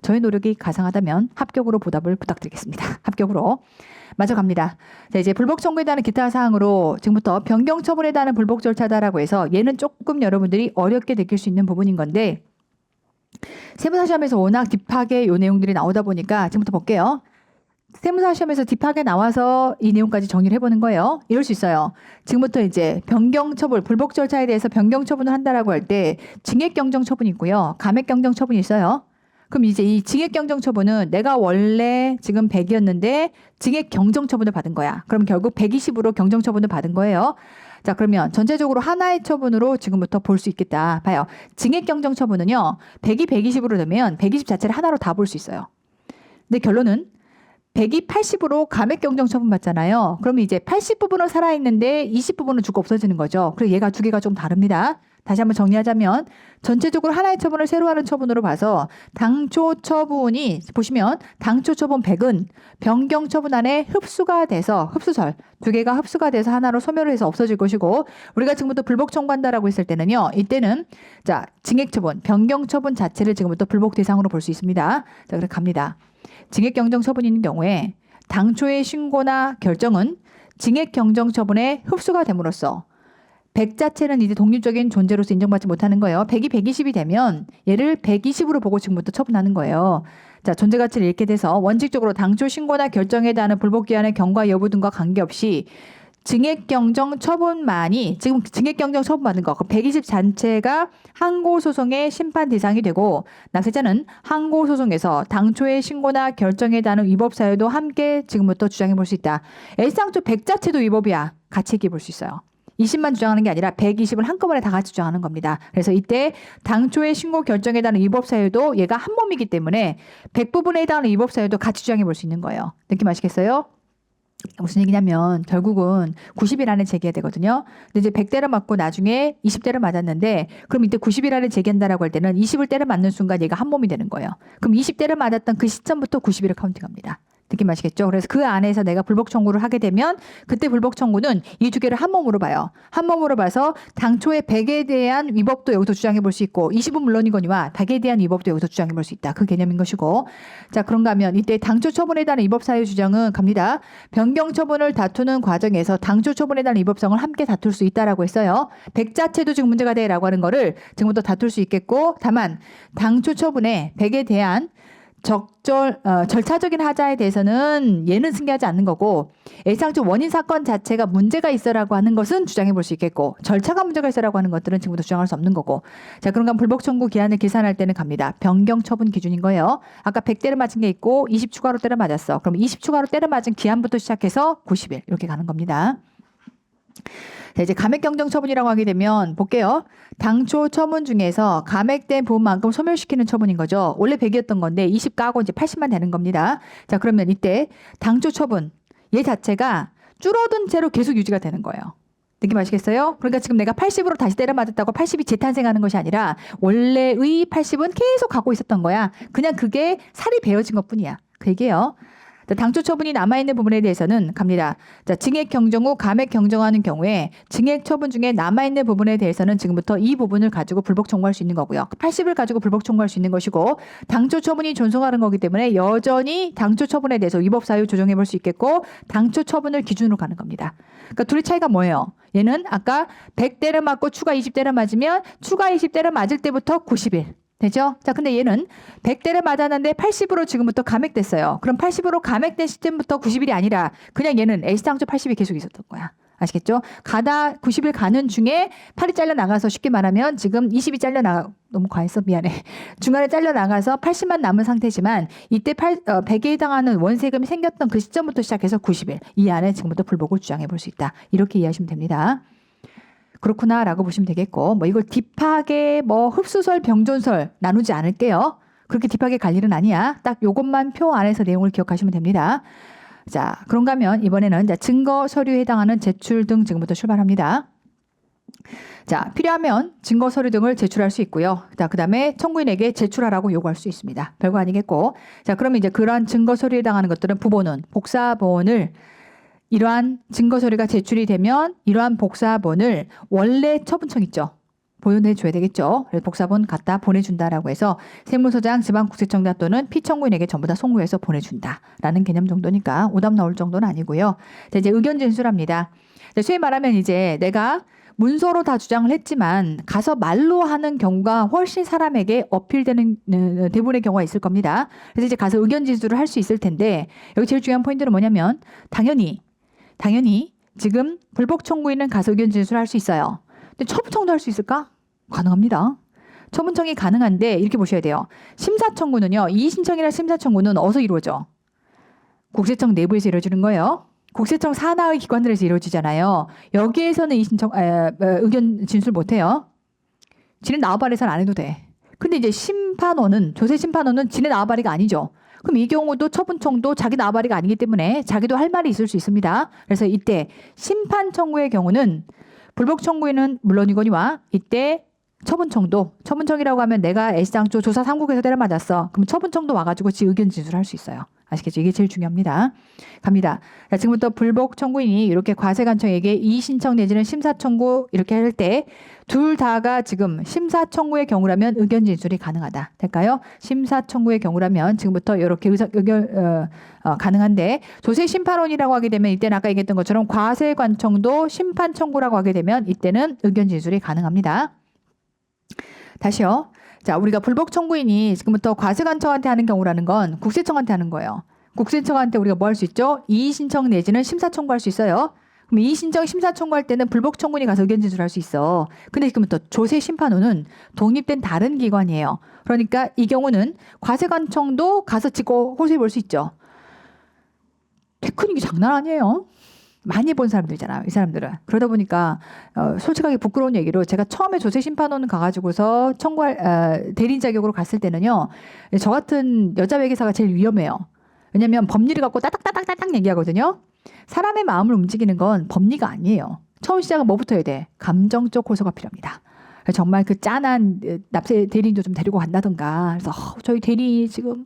저의 노력이 가상하다면 합격으로 보답을 부탁드리겠습니다. 합격으로. 마저 갑니다. 자, 이제 불복 청구에 대한 기타 사항으로 지금부터 변경 처분에 대한 불복 절차다라고 해서 얘는 조금 여러분들이 어렵게 느낄 수 있는 부분인 건데 세무사 시험에서 워낙 딥하게 요 내용들이 나오다 보니까 지금부터 볼게요. 세무사 시험에서 딥하게 나와서 이 내용까지 정리를 해보는 거예요. 이럴 수 있어요. 지금부터 이제 변경 처분, 불복 절차에 대해서 변경 처분을 한다라고 할 때 증액 경정 처분이 있고요. 감액 경정 처분이 있어요. 그럼 이제 이 증액 경정 처분은 내가 원래 지금 100이었는데 증액 경정 처분을 받은 거야. 그럼 결국 120으로 경정 처분을 받은 거예요. 자, 그러면 전체적으로 하나의 처분으로 지금부터 볼 수 있겠다. 봐요. 증액 경정 처분은요. 100이 120으로 되면 120 자체를 하나로 다 볼 수 있어요. 근데 결론은 100이 80으로 감액 경정 처분 받잖아요. 그러면 이제 80 부분은 살아있는데 20 부분은 죽고 없어지는 거죠. 그래서 얘가 두 개가 좀 다릅니다. 다시 한번 정리하자면 전체적으로 하나의 처분을 새로 하는 처분으로 봐서 당초 처분이 보시면 당초 처분 100은 변경 처분 안에 흡수가 돼서 흡수설 두 개가 흡수가 돼서 하나로 소멸을 해서 없어질 것이고 우리가 지금부터 불복 청구한다라고 했을 때는요. 이때는 자 증액 처분, 변경 처분 자체를 지금부터 불복 대상으로 볼 수 있습니다. 자, 그래 갑니다. 증액 경정 처분인 경우에 당초의 신고나 결정은 증액 경정 처분에 흡수가 됨으로써 100 자체는 이제 독립적인 존재로서 인정받지 못하는 거예요. 100이 120이 되면 얘를 120으로 보고 지금부터 처분하는 거예요. 자, 존재 가치를 잃게 돼서 원칙적으로 당초 신고나 결정에 대한 불복 기한의 경과 여부 등과 관계없이 증액 경정 처분만이 지금 증액 경정 처분받은 거 120 자체가 항고 소송의 심판 대상이 되고 납세자는 항고 소송에서 당초의 신고나 결정에 대한 위법 사유도 함께 지금부터 주장해 볼 수 있다. 일상적 100 자체도 위법이야. 같이 얘기해 볼 수 있어요. 20만 주장하는 게 아니라 120을 한꺼번에 다 같이 주장하는 겁니다. 그래서 이때 당초의 신고 결정에 대한 위법 사유도 얘가 한 몸이기 때문에 100 부분에 해당하는 위법 사유도 같이 주장해 볼 수 있는 거예요. 느낌 아시겠어요? 무슨 얘기냐면 결국은 90일 안에 제기해야 되거든요. 근데 이제 100대를 맞고 나중에 20대를 맞았는데 그럼 이때 90일 안에 제기한다라고 할 때는 20을 때를 맞는 순간 얘가 한 몸이 되는 거예요. 그럼 20대를 맞았던 그 시점부터 90일을 카운팅합니다. 느낌 아시겠죠? 그래서 그 안에서 내가 불복 청구를 하게 되면 그때 불복 청구는 이 두 개를 한 몸으로 봐요. 한 몸으로 봐서 당초의 100에 대한 위법도 여기서 주장해 볼 수 있고 20은 물론이거니와 100에 대한 위법도 여기서 주장해 볼 수 있다. 그 개념인 것이고 자 그런가 하면 이때 당초 처분에 대한 위법 사유 주장은 갑니다. 변경 처분을 다투는 과정에서 당초 처분에 대한 위법성을 함께 다툴 수 있다라고 했어요. 100 자체도 지금 문제가 돼라고 하는 거를 지금부터 다툴 수 있겠고 다만 당초 처분에 100에 대한 절차적인 하자에 대해서는 얘는 승계하지 않는 거고 애상적 원인 사건 자체가 문제가 있어라고 하는 것은 주장해 볼 수 있겠고 절차가 문제가 있어라고 하는 것들은 지금부터 주장할 수 없는 거고 자 그런가 불복 청구 기한을 계산할 때는 갑니다. 변경 처분 기준인 거예요. 아까 100대를 맞은 게 있고 20 추가로 때려 맞았어. 그럼 20 추가로 때려 맞은 기한부터 시작해서 90일 이렇게 가는 겁니다. 자, 이제 감액 경정 처분이라고 하게 되면 볼게요. 당초 처분 중에서 감액된 부분만큼 소멸시키는 처분인 거죠. 원래 100이었던 건데 20 까고 이제 80만 되는 겁니다. 자, 그러면 이때 당초 처분 얘 자체가 줄어든 채로 계속 유지가 되는 거예요. 느낌 아시겠어요? 그러니까 지금 내가 80으로 다시 때려 맞았다고 80이 재탄생하는 것이 아니라 원래의 80은 계속 갖고 있었던 거야. 그냥 그게 살이 베어진 것뿐이야. 그 얘기예요. 당초 처분이 남아있는 부분에 대해서는 갑니다. 자, 증액 경정 후 감액 경정하는 경우에 증액 처분 중에 남아있는 부분에 대해서는 지금부터 이 부분을 가지고 불복 청구할 수 있는 거고요. 80을 가지고 불복 청구할 수 있는 것이고 당초 처분이 존속하는 거기 때문에 여전히 당초 처분에 대해서 위법 사유 조정해 볼 수 있겠고 당초 처분을 기준으로 가는 겁니다. 그러니까 둘의 차이가 뭐예요? 얘는 아까 100대를 맞고 추가 20대를 맞으면 추가 20대를 맞을 때부터 90일. 되죠? 자, 근데 얘는 100대를 맞았는데 80으로 지금부터 감액됐어요. 그럼 80으로 감액된 시점부터 90일이 아니라 그냥 얘는 S당초 80이 계속 있었던 거야. 아시겠죠? 가다 90일 가는 중에 팔이 잘려나가서 쉽게 말하면 지금 20이 너무 과했어. 미안해. 중간에 잘려나가서 80만 남은 상태지만 이때 100에 해당하는 원세금이 생겼던 그 시점부터 시작해서 90일. 이 안에 지금부터 불복을 주장해 볼 수 있다. 이렇게 이해하시면 됩니다. 그렇구나라고 보시면 되겠고 뭐 이걸 딥하게 뭐 흡수설 병존설 나누지 않을게요. 그렇게 딥하게 갈 일은 아니야. 딱 요것만 표 안에서 내용을 기억하시면 됩니다. 자 그런가 하면 이번에는 증거 서류에 해당하는 제출 등 지금부터 출발합니다. 자 필요하면 증거 서류 등을 제출할 수 있고요. 자 그다음에 청구인에게 제출하라고 요구할 수 있습니다. 별거 아니겠고 자 그러면 이제 그러한 증거 서류에 해당하는 것들은 부본은 복사본을 이러한 증거 서류가 제출이 되면 이러한 복사본을 원래 처분청 있죠. 보존해줘야 되겠죠. 그래서 복사본 갖다 보내준다라고 해서 세무서장, 지방국세청장 또는 피청구인에게 전부 다 송구해서 보내준다라는 개념 정도니까 오답 나올 정도는 아니고요. 자, 이제 의견 진술합니다. 자, 소위 말하면 이제 내가 문서로 다 주장을 했지만 가서 말로 하는 경우가 훨씬 사람에게 어필되는 대부분의 경우가 있을 겁니다. 그래서 이제 가서 의견 진술을 할 수 있을 텐데 여기 제일 중요한 포인트는 뭐냐면 당연히 지금 불복 청구인은 가서 의견 진술할 수 있어요. 근데 처분청도 할 수 있을까? 가능합니다. 처분청이 가능한데 이렇게 보셔야 돼요. 심사청구는요. 이의신청이나 심사청구는 어디서 이루어져? 국세청 내부에서 이루어지는 거예요. 국세청 산하의 기관들에서 이루어지잖아요. 여기에서는 의견 진술 못해요. 지네 나와바리에서는 안 해도 돼. 근데 이제 심판원은 조세심판원은 지네 나와바리가 아니죠. 그럼 이 경우도 처분청도 자기 나와바리가 아니기 때문에 자기도 할 말이 있을 수 있습니다. 그래서 이때 심판 청구의 경우는 불복 청구에는 물론이거니와 이때 처분청이라고 하면 내가 S장조 조사 3국에서 때려맞았어. 그럼 처분청도 와가지고 지 의견 진술할 수 있어요. 아시겠죠? 이게 제일 중요합니다. 갑니다. 자, 지금부터 불복 청구인이 이렇게 과세관청에게 이의신청 내지는 심사청구 이렇게 할 때 둘 다가 지금 심사청구의 경우라면 의견 진술이 가능하다. 될까요? 심사청구의 경우라면 지금부터 이렇게 의견 가능한데 조세심판원이라고 하게 되면 이때는 아까 얘기했던 것처럼 과세관청도 심판청구라고 하게 되면 이때는 의견 진술이 가능합니다. 다시요. 자, 우리가 불복 청구인이 지금부터 과세관청한테 하는 경우라는 건 국세청한테 하는 거예요. 국세청한테 우리가 뭐 할 수 있죠? 이의신청 내지는 심사청구할 수 있어요. 그럼 이의신청 심사청구할 때는 불복 청구인이 가서 의견 진술할 수 있어. 근데 지금부터 조세심판원은 독립된 다른 기관이에요. 그러니까 이 경우는 과세관청도 가서 직고 호소해 볼 수 있죠. 테크닉이 장난 아니에요. 많이 본 사람들이잖아요. 이 사람들은. 그러다 보니까 솔직하게 부끄러운 얘기로 제가 처음에 조세심판원 가가지고서 청구할 대리인 자격으로 갔을 때는요. 저 같은 여자 회계사가 제일 위험해요. 왜냐하면 법리를 갖고 따닥따닥따닥 얘기하거든요. 사람의 마음을 움직이는 건 법리가 아니에요. 처음 시작은 뭐부터 해야 돼? 감정적 호소가 필요합니다. 정말 그 짠한 납세 대리인도 좀 데리고 간다던가. 그래서 저희 대리 지금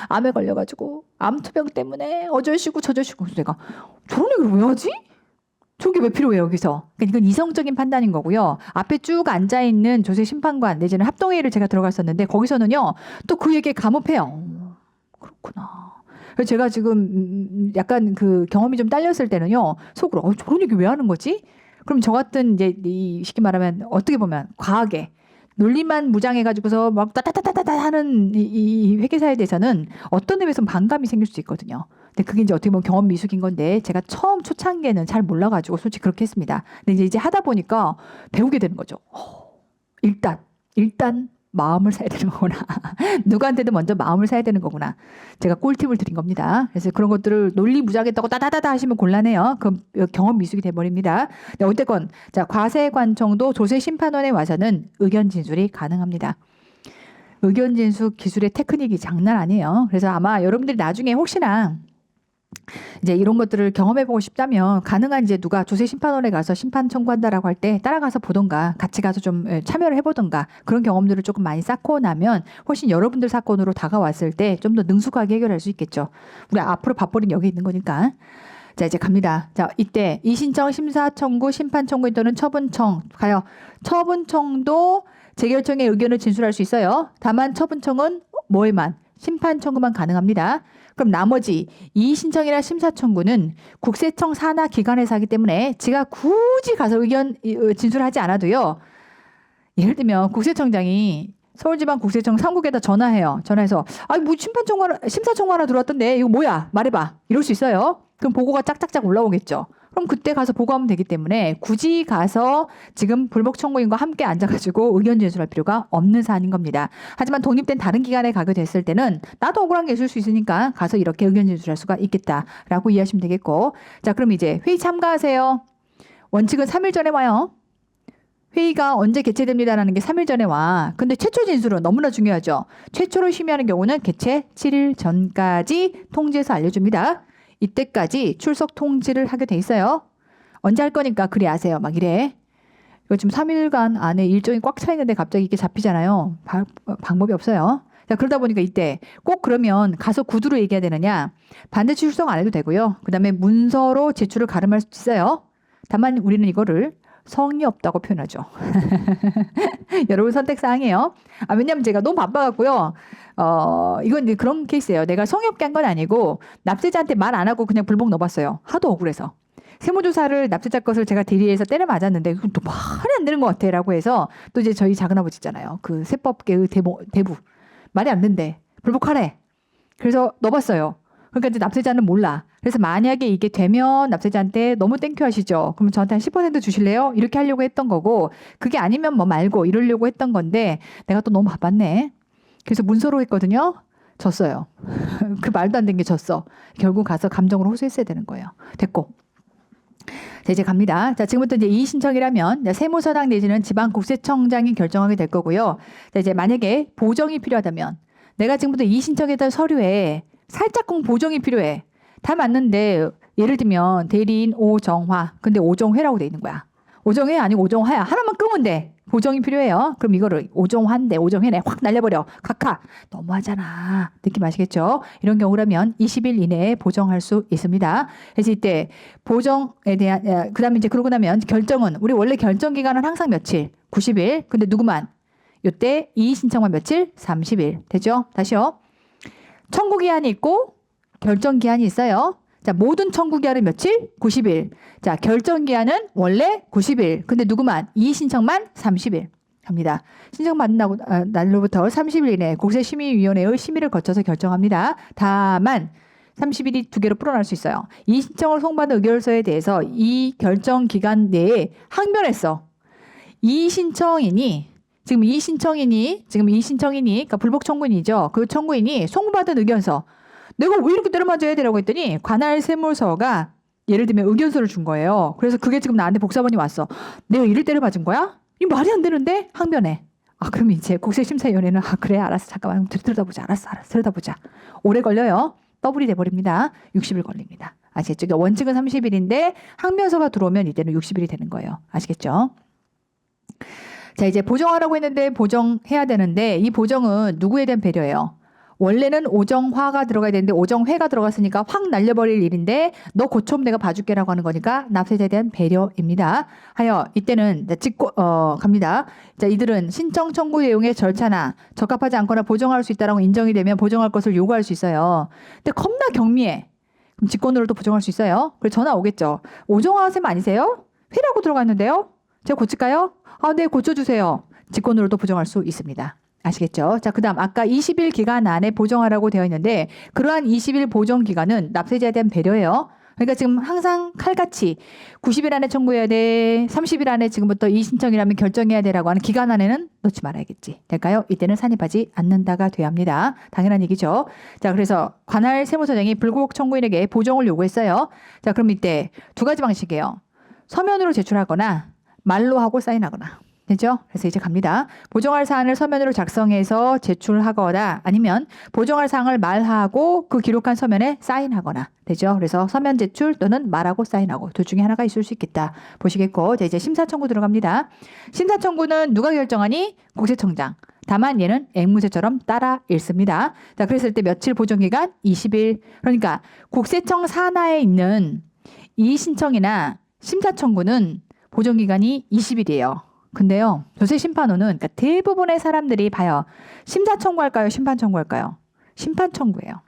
암에 걸려가지고 암투병 때문에 어쩔시고 저쩔시고. 그래서 내가 저런 얘기를 왜 하지? 저런 게 왜 필요해요 여기서? 그러니까 이건 이성적인 판단인 거고요. 앞에 쭉 앉아있는 조세심판관 내지는 합동회의를 제가 들어갔었는데 거기서는요. 또 그 얘기에 감업해요. 그렇구나. 그래서 제가 지금 약간 그 경험이 좀 딸렸을 때는요. 속으로 저런 얘기 왜 하는 거지? 그럼 저 같은 이제 이 쉽게 말하면 어떻게 보면 과하게 논리만 무장해가지고서 막 따따따따따 하는 이 회계사에 대해서는 어떤 의미에서는 반감이 생길 수 있거든요. 근데 그게 이제 어떻게 보면 경험 미숙인 건데 제가 처음 초창기에는 잘 몰라가지고 솔직히 그렇게 했습니다. 근데 이제 하다 보니까 배우게 되는 거죠. 일단 마음을 사야 되는 거구나. 누구한테도 먼저 마음을 사야 되는 거구나. 제가 꿀팁을 드린 겁니다. 그래서 그런 것들을 논리 무작했다고 따다다다 하시면 곤란해요. 그럼 경험 미숙이 돼버립니다. 네, 어쨌건 자 과세관청도 조세심판원에 와서는 의견 진술이 가능합니다. 의견 진술 기술의 테크닉이 장난 아니에요. 그래서 아마 여러분들이 나중에 혹시나 이제 이런 것들을 경험해보고 싶다면 가능한 이제 누가 조세심판원에 가서 심판 청구한다라고 할 때 따라가서 보던가 같이 가서 좀 참여를 해보던가 그런 경험들을 조금 많이 쌓고 나면 훨씬 여러분들 사건으로 다가왔을 때 좀 더 능숙하게 해결할 수 있겠죠. 우리 앞으로 밥벌이는 여기 있는 거니까. 자 이제 갑니다. 자 이때 이신청, 심사청구, 심판청구 또는 처분청 가요. 처분청도 재결청의 의견을 진술할 수 있어요. 다만 처분청은 뭐에만? 심판청구만 가능합니다. 그럼 나머지 이의신청이나 심사청구는 국세청 산하 기관에서 하기 때문에 지가 굳이 가서 의견 진술하지 않아도요. 예를 들면 국세청장이 서울지방국세청 3국에다 전화해요. 전화해서 뭐 심사청구 하나 들어왔던데 이거 뭐야? 말해봐. 이럴 수 있어요. 그럼 보고가 짝짝짝 올라오겠죠. 그럼 그때 가서 보고하면 되기 때문에 굳이 가서 지금 불복 청구인과 함께 앉아가지고 의견 진술할 필요가 없는 사안인 겁니다. 하지만 독립된 다른 기관에 가게 됐을 때는 나도 억울한 게 있을 수 있으니까 가서 이렇게 의견 진술할 수가 있겠다라고 이해하시면 되겠고. 자, 그럼 이제 회의 참가하세요. 원칙은 3일 전에 와요. 회의가 언제 개최됩니다라는 게 3일 전에 와. 근데 최초 진술은 너무나 중요하죠. 최초로 심의하는 경우는 개최 7일 전까지 통지해서 알려줍니다. 이때까지 출석 통지를 하게 돼 있어요. 언제 할 거니까 그리 아세요. 막 이래. 이거 지금 3일간 안에 일정이 꽉 차 있는데 갑자기 이게 잡히잖아요. 방법이 없어요. 자, 그러다 보니까 이때 꼭 그러면 가서 구두로 얘기해야 되느냐? 반드시 출석 안 해도 되고요. 그 다음에 문서로 제출을 가름할 수 있어요. 다만 우리는 이거를 성의 없다고 표현하죠. 여러분 선택사항이에요. 왜냐면 제가 너무 바빠갖고요. 이건 이제 그런 케이스예요. 내가 성의 없게 한 건 아니고 납세자한테 말 안 하고 그냥 불복 넣어봤어요. 하도 억울해서. 세무조사를 납세자 것을 제가 대리해서 때려 맞았는데 이건 또 말이 안 되는 것 같아 라고 해서 또 이제 저희 작은아버지 있잖아요. 그 세법계의 대부. 말이 안 된대. 불복하래. 그래서 넣어봤어요. 그러니까 이제 납세자는 몰라. 그래서 만약에 이게 되면 납세자한테 너무 땡큐 하시죠. 그러면 저한테 한 10% 주실래요? 이렇게 하려고 했던 거고 그게 아니면 뭐 말고 이러려고 했던 건데 내가 또 너무 바빴네. 그래서 문서로 했거든요. 졌어요. 그 말도 안 된 게 졌어. 결국 가서 감정으로 호소했어야 되는 거예요. 됐고. 자, 이제 갑니다. 자, 지금부터 이제 이의신청이라면 세무서장 내지는 지방국세청장이 결정하게 될 거고요. 자, 이제 만약에 보정이 필요하다면 내가 지금부터 이의신청에다 서류에 살짝쿵 보정이 필요해. 다 맞는데 예를 들면 대리인 오정화 근데 오정회라고 돼 있는 거야. 오정회 아니고 오정화야. 하나만 끄면 돼. 보정이 필요해요. 그럼 이거를 오정화인데 오정회네 확 날려버려. 각하. 너무하잖아. 느낌 아시겠죠? 이런 경우라면 20일 이내에 보정할 수 있습니다. 그래서 이때 보정에 대한 그다음에 이제 그러고 나면 결정은 우리 원래 결정 기간은 항상 며칠? 90일. 근데 누구만? 요때 이의 신청만 며칠? 30일. 되죠? 다시요. 청구 기한이 있고 결정 기한이 있어요. 자, 모든 청구 기한은 며칠? 90일. 자, 결정 기한은 원래 90일. 근데 누구만? 이의 신청만 30일. 합니다. 신청받은 날로부터 30일 이내 국세심의위원회의 심의를 거쳐서 결정합니다. 다만 30일이 두 개로 풀어날 수 있어요. 이 신청을 송받은 의결서에 대해서 이 결정 기간 내에 항변했어. 이 신청인이 그러니까 불복 청구인이죠. 그 청구인이 송받은 의견서 내가 왜 이렇게 때려맞아야 되라고 했더니 관할 세무서가 예를 들면 의견서를 준 거예요. 그래서 그게 지금 나한테 복사본이 왔어. 내가 이를 때려맞은 거야? 이거 말이 안 되는데? 항변해. 그럼 이제 국세심사위원회는 그래 알았어. 잠깐만 들여다보자. 알았어. 들여다보자. 오래 걸려요. 더블이 돼버립니다. 60일 걸립니다. 아시겠죠? 그러니까 원칙은 30일인데 항변서가 들어오면 이때는 60일이 되는 거예요. 아시겠죠? 자, 이제 보정하라고 했는데 보정해야 되는데 이 보정은 누구에 대한 배려예요? 원래는 오정화가 들어가야 되는데 오정회가 들어갔으니까 확 날려버릴 일인데 너 고쳐면 내가 봐줄게라고 하는 거니까 납세자에 대한 배려입니다. 하여 이때는 갑니다. 자, 이들은 신청 청구 내용의 절차나 적합하지 않거나 보정할 수 있다라고 인정이 되면 보정할 것을 요구할 수 있어요. 근데 겁나 경미해. 그럼 직권으로도 보정할 수 있어요. 그래서 전화 오겠죠. 오정화 쌤 아니세요? 회라고 들어갔는데요. 제가 고칠까요? 네, 고쳐주세요. 직권으로도 보정할 수 있습니다. 아시겠죠? 자, 그 다음 아까 20일 기간 안에 보정하라고 되어 있는데 그러한 20일 보정 기간은 납세자에 대한 배려예요. 그러니까 지금 항상 칼같이 90일 안에 청구해야 돼. 30일 안에 지금부터 이 신청이라면 결정해야 되라고 하는 기간 안에는 넣지 말아야겠지. 될까요? 이때는 산입하지 않는다가 돼야 합니다. 당연한 얘기죠. 자, 그래서 관할 세무서장이 불복 청구인에게 보정을 요구했어요. 자, 그럼 이때 두 가지 방식이에요. 서면으로 제출하거나 말로 하고 사인하거나. 되죠? 그래서 이제 갑니다. 보정할 사안을 서면으로 작성해서 제출하거나 아니면 보정할 사항을 말하고 그 기록한 서면에 사인하거나. 되죠? 그래서 서면 제출 또는 말하고 사인하고 둘 중에 하나가 있을 수 있겠다. 보시겠고 자, 이제 심사청구 들어갑니다. 심사청구는 누가 결정하니? 국세청장. 다만 얘는 앵무새처럼 따라 읽습니다. 자, 그랬을 때 며칠 보정기간? 20일. 그러니까 국세청 산하에 있는 이 신청이나 심사청구는 보정기간이 20일이에요. 근데요, 조세심판원은 그러니까 대부분의 사람들이 봐요. 심사청구할까요? 심판청구할까요? 심판청구예요.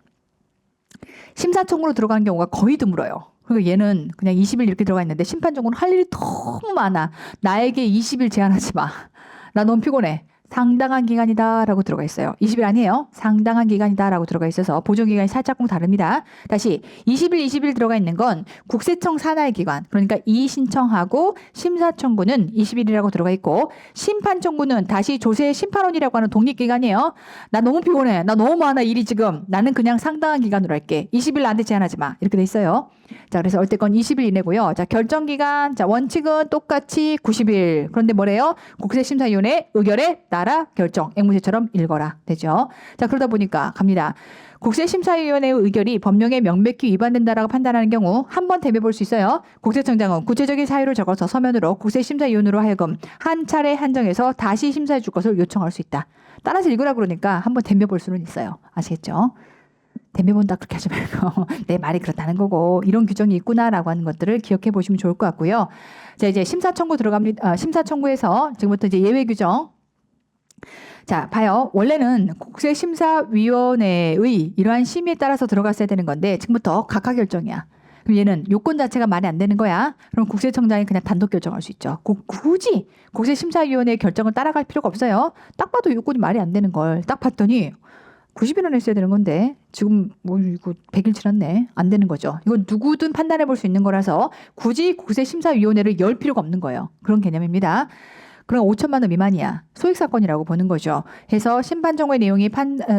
심사청구로 들어가는 경우가 거의 드물어요. 그리고 얘는 그냥 20일 이렇게 들어가 있는데 심판청구는 할 일이 너무 많아. 나에게 20일 제한하지 마. 나 너무 피곤해. 상당한 기간이다 라고 들어가 있어요. 20일 아니에요. 상당한 기간이다 라고 들어가 있어서 보정기간이 살짝쿵 다릅니다. 다시 20일 들어가 있는 건 국세청 산하의 기관. 그러니까 이의 신청하고 심사청구는 20일이라고 들어가 있고 심판청구는 다시 조세 심판원이라고 하는 독립기관이에요. 나 너무 피곤해. 나 너무 많아 일이 지금. 나는 그냥 상당한 기간으로 할게. 20일 나한테 제한하지 마. 이렇게 돼 있어요. 자, 그래서 어쨌건 20일 이내고요. 자, 결정기간. 자, 원칙은 똑같이 90일. 그런데 뭐래요? 국세심사위원회 의결에 따라 결정. 앵무새처럼 읽어라. 되죠? 자, 그러다 보니까 갑니다. 국세심사위원회의 의결이 법령에 명백히 위반된다라고 판단하는 경우 한 번 대매볼 수 있어요. 국세청장은 구체적인 사유를 적어서 서면으로 국세심사위원으로 하여금 한 차례 한정해서 다시 심사해 줄 것을 요청할 수 있다. 따라서 읽으라 그러니까 한 번 대매볼 수는 있어요. 아시겠죠? 댐벼본다 그렇게 하지 말고 내 말이 그렇다는 거고 이런 규정이 있구나라고 하는 것들을 기억해 보시면 좋을 것 같고요. 자, 이제 심사청구 들어갑니다. 심사청구에서 지금부터 이제 예외 규정. 자, 봐요. 원래는 국세심사위원회의 이러한 심의에 따라서 들어갔어야 되는 건데 지금부터 각하 결정이야. 그럼 얘는 요건 자체가 말이 안 되는 거야. 그럼 국세청장이 그냥 단독 결정할 수 있죠. 굳이 국세심사위원회의 결정을 따라갈 필요가 없어요. 딱 봐도 요건이 말이 안 되는 걸 딱 봤더니 90일 안에 써야 되는 건데 지금 뭐 이거 100일 지났네. 안 되는 거죠. 이거 누구든 판단해 볼 수 있는 거라서 굳이 국세심사위원회를 열 필요가 없는 거예요. 그런 개념입니다. 그럼 5천만 원 미만이야. 소액사건이라고 보는 거죠. 해서 심판청구의 내용이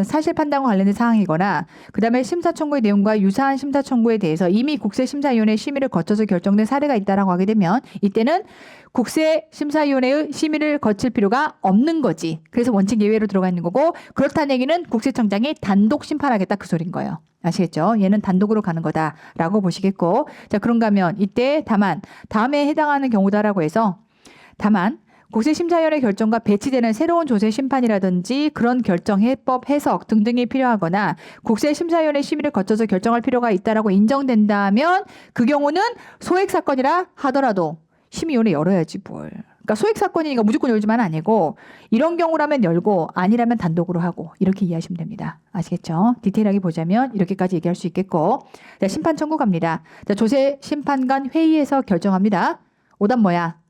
사실 판단과 관련된 사항이거나 그다음에 심사청구의 내용과 유사한 심사청구에 대해서 이미 국세심사위원회 심의를 거쳐서 결정된 사례가 있다라고 하게 되면 이때는 국세심사위원회의 심의를 거칠 필요가 없는 거지. 그래서 원칙 예외로 들어가 있는 거고 그렇다는 얘기는 국세청장이 단독 심판하겠다 그 소린 거예요. 아시겠죠? 얘는 단독으로 가는 거다라고 보시겠고 자, 그런가 하면 이때 다만 다음에 해당하는 경우다라고 해서 다만 국세심사위원회 결정과 배치되는 새로운 조세심판이라든지 그런 결정, 해법, 해석 등등이 필요하거나 국세심사위원회 심의를 거쳐서 결정할 필요가 있다라고 인정된다면 그 경우는 소액사건이라 하더라도 심의위원회 열어야지 뭘. 그러니까 소액사건이니까 무조건 열지만 아니고 이런 경우라면 열고 아니라면 단독으로 하고 이렇게 이해하시면 됩니다. 아시겠죠? 디테일하게 보자면 이렇게까지 얘기할 수 있겠고. 자, 심판 청구 갑니다. 자, 조세심판관 회의에서 결정합니다. 오답 뭐야?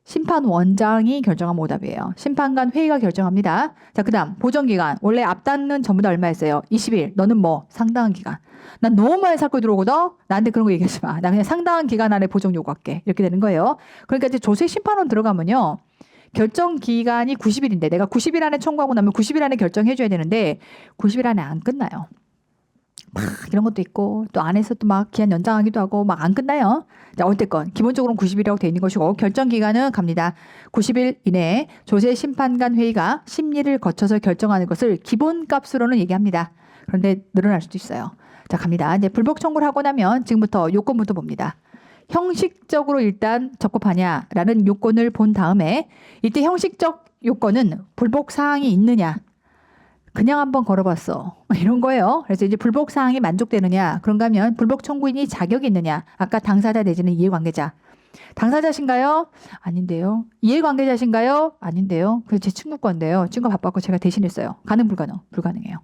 심판원장이 결정하면 오답이에요. 심판관 회의가 결정합니다. 자, 그 다음 보정기간. 원래 앞단은 전부 다 얼마였어요? 20일. 너는 뭐? 상당한 기간. 난 너무 많이 살고 들어오거든? 나한테 그런 거 얘기하지 마. 나 그냥 상당한 기간 안에 보정 요구할게. 이렇게 되는 거예요. 그러니까 이제 조세심판원 들어가면요. 결정 기간이 90일인데 내가 90일 안에 청구하고 나면 90일 안에 결정해줘야 되는데 90일 안에 안 끝나요. 막 이런 것도 있고 또 안에서 또 막 기한 연장하기도 하고 막 안 끝나요. 자, 어쨌건 기본적으로는 90일이라고 돼 있는 것이고 결정 기간은 갑니다. 90일 이내에 조세심판관 회의가 심리를 거쳐서 결정하는 것을 기본값으로는 얘기합니다. 그런데 늘어날 수도 있어요. 자, 갑니다. 이제 불복 청구를 하고 나면 지금부터 요건부터 봅니다. 형식적으로 일단 적법하냐라는 요건을 본 다음에 이때 형식적 요건은 불복 사항이 있느냐 그냥 한번 걸어봤어. 이런 거예요. 그래서 이제 불복 사항이 만족되느냐 그런가 하면 불복 청구인이 자격이 있느냐 아까 당사자 내지는 이해관계자 당사자신가요? 아닌데요. 이해관계자신가요? 아닌데요. 그래서 제 친구 건데요. 친구가 바빴고 제가 대신했어요. 가능 불가능해요.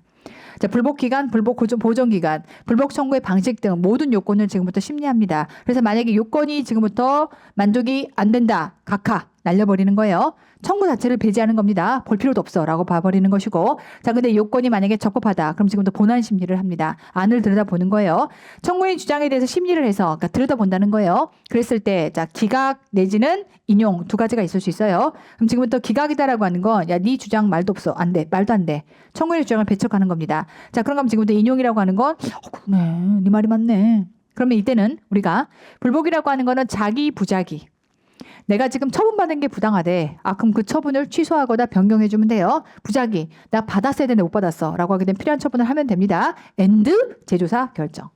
자, 불복기간, 보정기간, 불복 청구의 방식 등 모든 요건을 지금부터 심리합니다. 그래서 만약에 요건이 지금부터 만족이 안 된다. 각하 날려버리는 거예요. 청구 자체를 배제하는 겁니다. 볼 필요도 없어 라고 봐버리는 것이고 자 근데 요건이 만약에 적법하다. 그럼 지금부터 본안 심리를 합니다. 안을 들여다보는 거예요. 청구인 주장에 대해서 심리를 해서 그러니까 들여다본다는 거예요. 그랬을 때 자 기각 내지는 인용 두 가지가 있을 수 있어요. 그럼 지금부터 기각이다라고 하는 건 야 네 주장 말도 없어. 안 돼. 말도 안 돼. 청구인의 주장을 배척하는 겁니다. 자 그럼 지금부터 인용이라고 하는 건 그러네. 네 말이 맞네. 그러면 이때는 우리가 불복이라고 하는 거는 자기 부자기 내가 지금 처분받은 게 부당하대. 아 그럼 그 처분을 취소하거나 변경해주면 돼요. 부작위. 나 받았어야 되는데 못 받았어. 라고 하게 되면 필요한 처분을 하면 됩니다. 엔드 제조사 결정.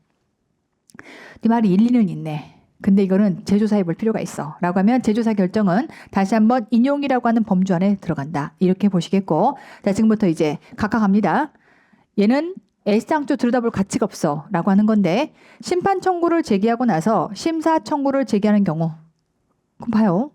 네 말이 일리는 있네. 근데 이거는 제조사해 볼 필요가 있어. 라고 하면 제조사 결정은 다시 한번 인용이라고 하는 범주 안에 들어간다. 이렇게 보시겠고 자 지금부터 이제 각각 갑니다. 얘는 애시당초 들여다볼 가치가 없어. 라고 하는 건데 심판 청구를 제기하고 나서 심사 청구를 제기하는 경우 그럼 봐요.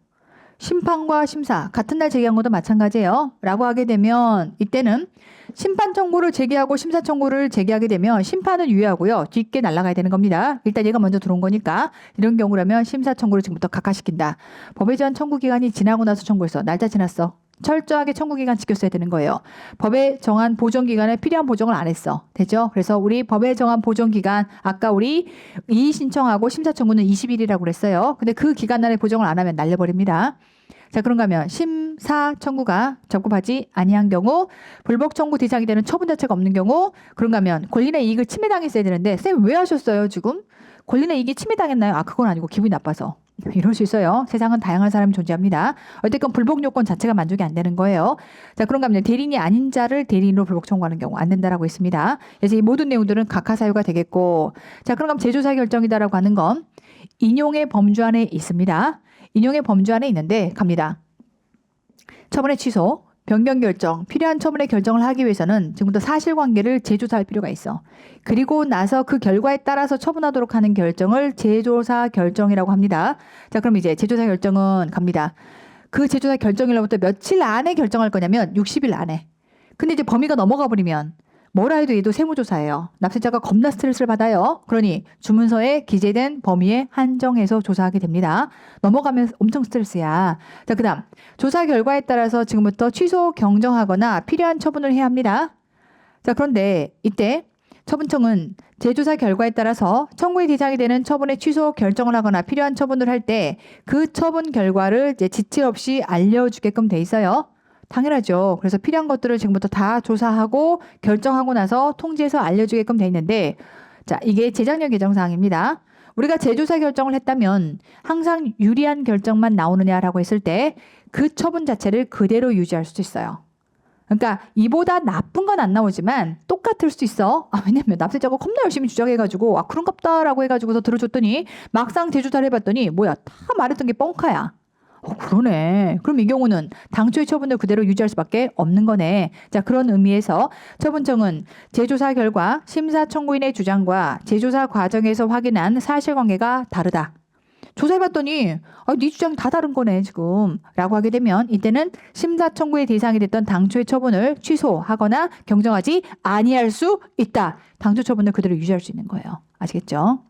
심판과 심사 같은 날 제기한 것도 마찬가지예요. 라고 하게 되면 이때는 심판 청구를 제기하고 심사 청구를 제기하게 되면 심판은 유예하고요. 뒤게 날아가야 되는 겁니다. 일단 얘가 먼저 들어온 거니까 이런 경우라면 심사 청구를 지금부터 각하시킨다. 법에 대한 청구 기간이 지나고 나서 청구했어. 날짜 지났어. 철저하게 청구기간 지켰어야 되는 거예요. 법에 정한 보정기간에 필요한 보정을 안 했어. 되죠? 그래서 우리 법에 정한 보정기간 아까 우리 이의 신청하고 심사 청구는 20일이라고 그랬어요. 근데 그 기간 안에 보정을 안 하면 날려버립니다. 자 그런가 하면 심사 청구가 적법하지 아니한 경우 불복 청구 대상이 되는 처분 자체가 없는 경우 그런가 하면 권리나 이익을 침해당했어야 되는데 쌤 왜 하셨어요 지금? 권리나 이익이 침해당했나요? 아 그건 아니고 기분이 나빠서. 이럴 수 있어요. 세상은 다양한 사람이 존재합니다. 어쨌든 불복 요건 자체가 만족이 안 되는 거예요. 자, 그런가 하면 대리인이 아닌 자를 대리인으로 불복 청구하는 경우 안 된다라고 했습니다. 그래서 이 모든 내용들은 각하 사유가 되겠고, 자, 그런가 하면 제조사 결정이다라고 하는 건 인용의 범주 안에 있습니다. 인용의 범주 안에 있는데 갑니다. 처분의 취소, 변경 결정, 필요한 처분의 결정을 하기 위해서는 지금부터 사실관계를 재조사할 필요가 있어. 그리고 나서 그 결과에 따라서 처분하도록 하는 결정을 재조사 결정이라고 합니다. 자, 그럼 이제 재조사 결정은 갑니다. 그 재조사 결정일로부터 며칠 안에 결정할 거냐면 60일 안에. 근데 이제 범위가 넘어가 버리면 뭐라 해도 얘도 세무조사예요. 납세자가 겁나 스트레스를 받아요. 그러니 주문서에 기재된 범위에 한정해서 조사하게 됩니다. 넘어가면 엄청 스트레스야. 자, 그다음 조사 결과에 따라서 지금부터 취소 경정하거나 필요한 처분을 해야 합니다. 자, 그런데 이때 처분청은 재조사 결과에 따라서 청구의 대상이 되는 처분의 취소 결정을 하거나 필요한 처분을 할 때 그 처분 결과를 이제 지체 없이 알려주게끔 돼 있어요. 당연하죠. 그래서 필요한 것들을 지금부터 다 조사하고 결정하고 나서 통지해서 알려주게끔 돼 있는데 자 이게 재작년 개정사항입니다. 우리가 재조사 결정을 했다면 항상 유리한 결정만 나오느냐라고 했을 때 그 처분 자체를 그대로 유지할 수도 있어요. 그러니까 이보다 나쁜 건 안 나오지만 똑같을 수도 있어. 아, 왜냐면 납세자가 겁나 열심히 주장해가지고 아 그런갑다라고 해가지고서 들어줬더니 막상 재조사를 해봤더니 뭐야 다 말했던 게 뻥카야. 그러네. 그럼 이 경우는 당초의 처분을 그대로 유지할 수밖에 없는 거네. 자, 그런 의미에서 처분청은 재조사 결과 심사 청구인의 주장과 재조사 과정에서 확인한 사실관계가 다르다. 조사해봤더니 네 주장 다 다른 거네 지금 라고 하게 되면 이때는 심사 청구의 대상이 됐던 당초의 처분을 취소하거나 경정하지 아니할 수 있다. 당초 처분을 그대로 유지할 수 있는 거예요. 아시겠죠?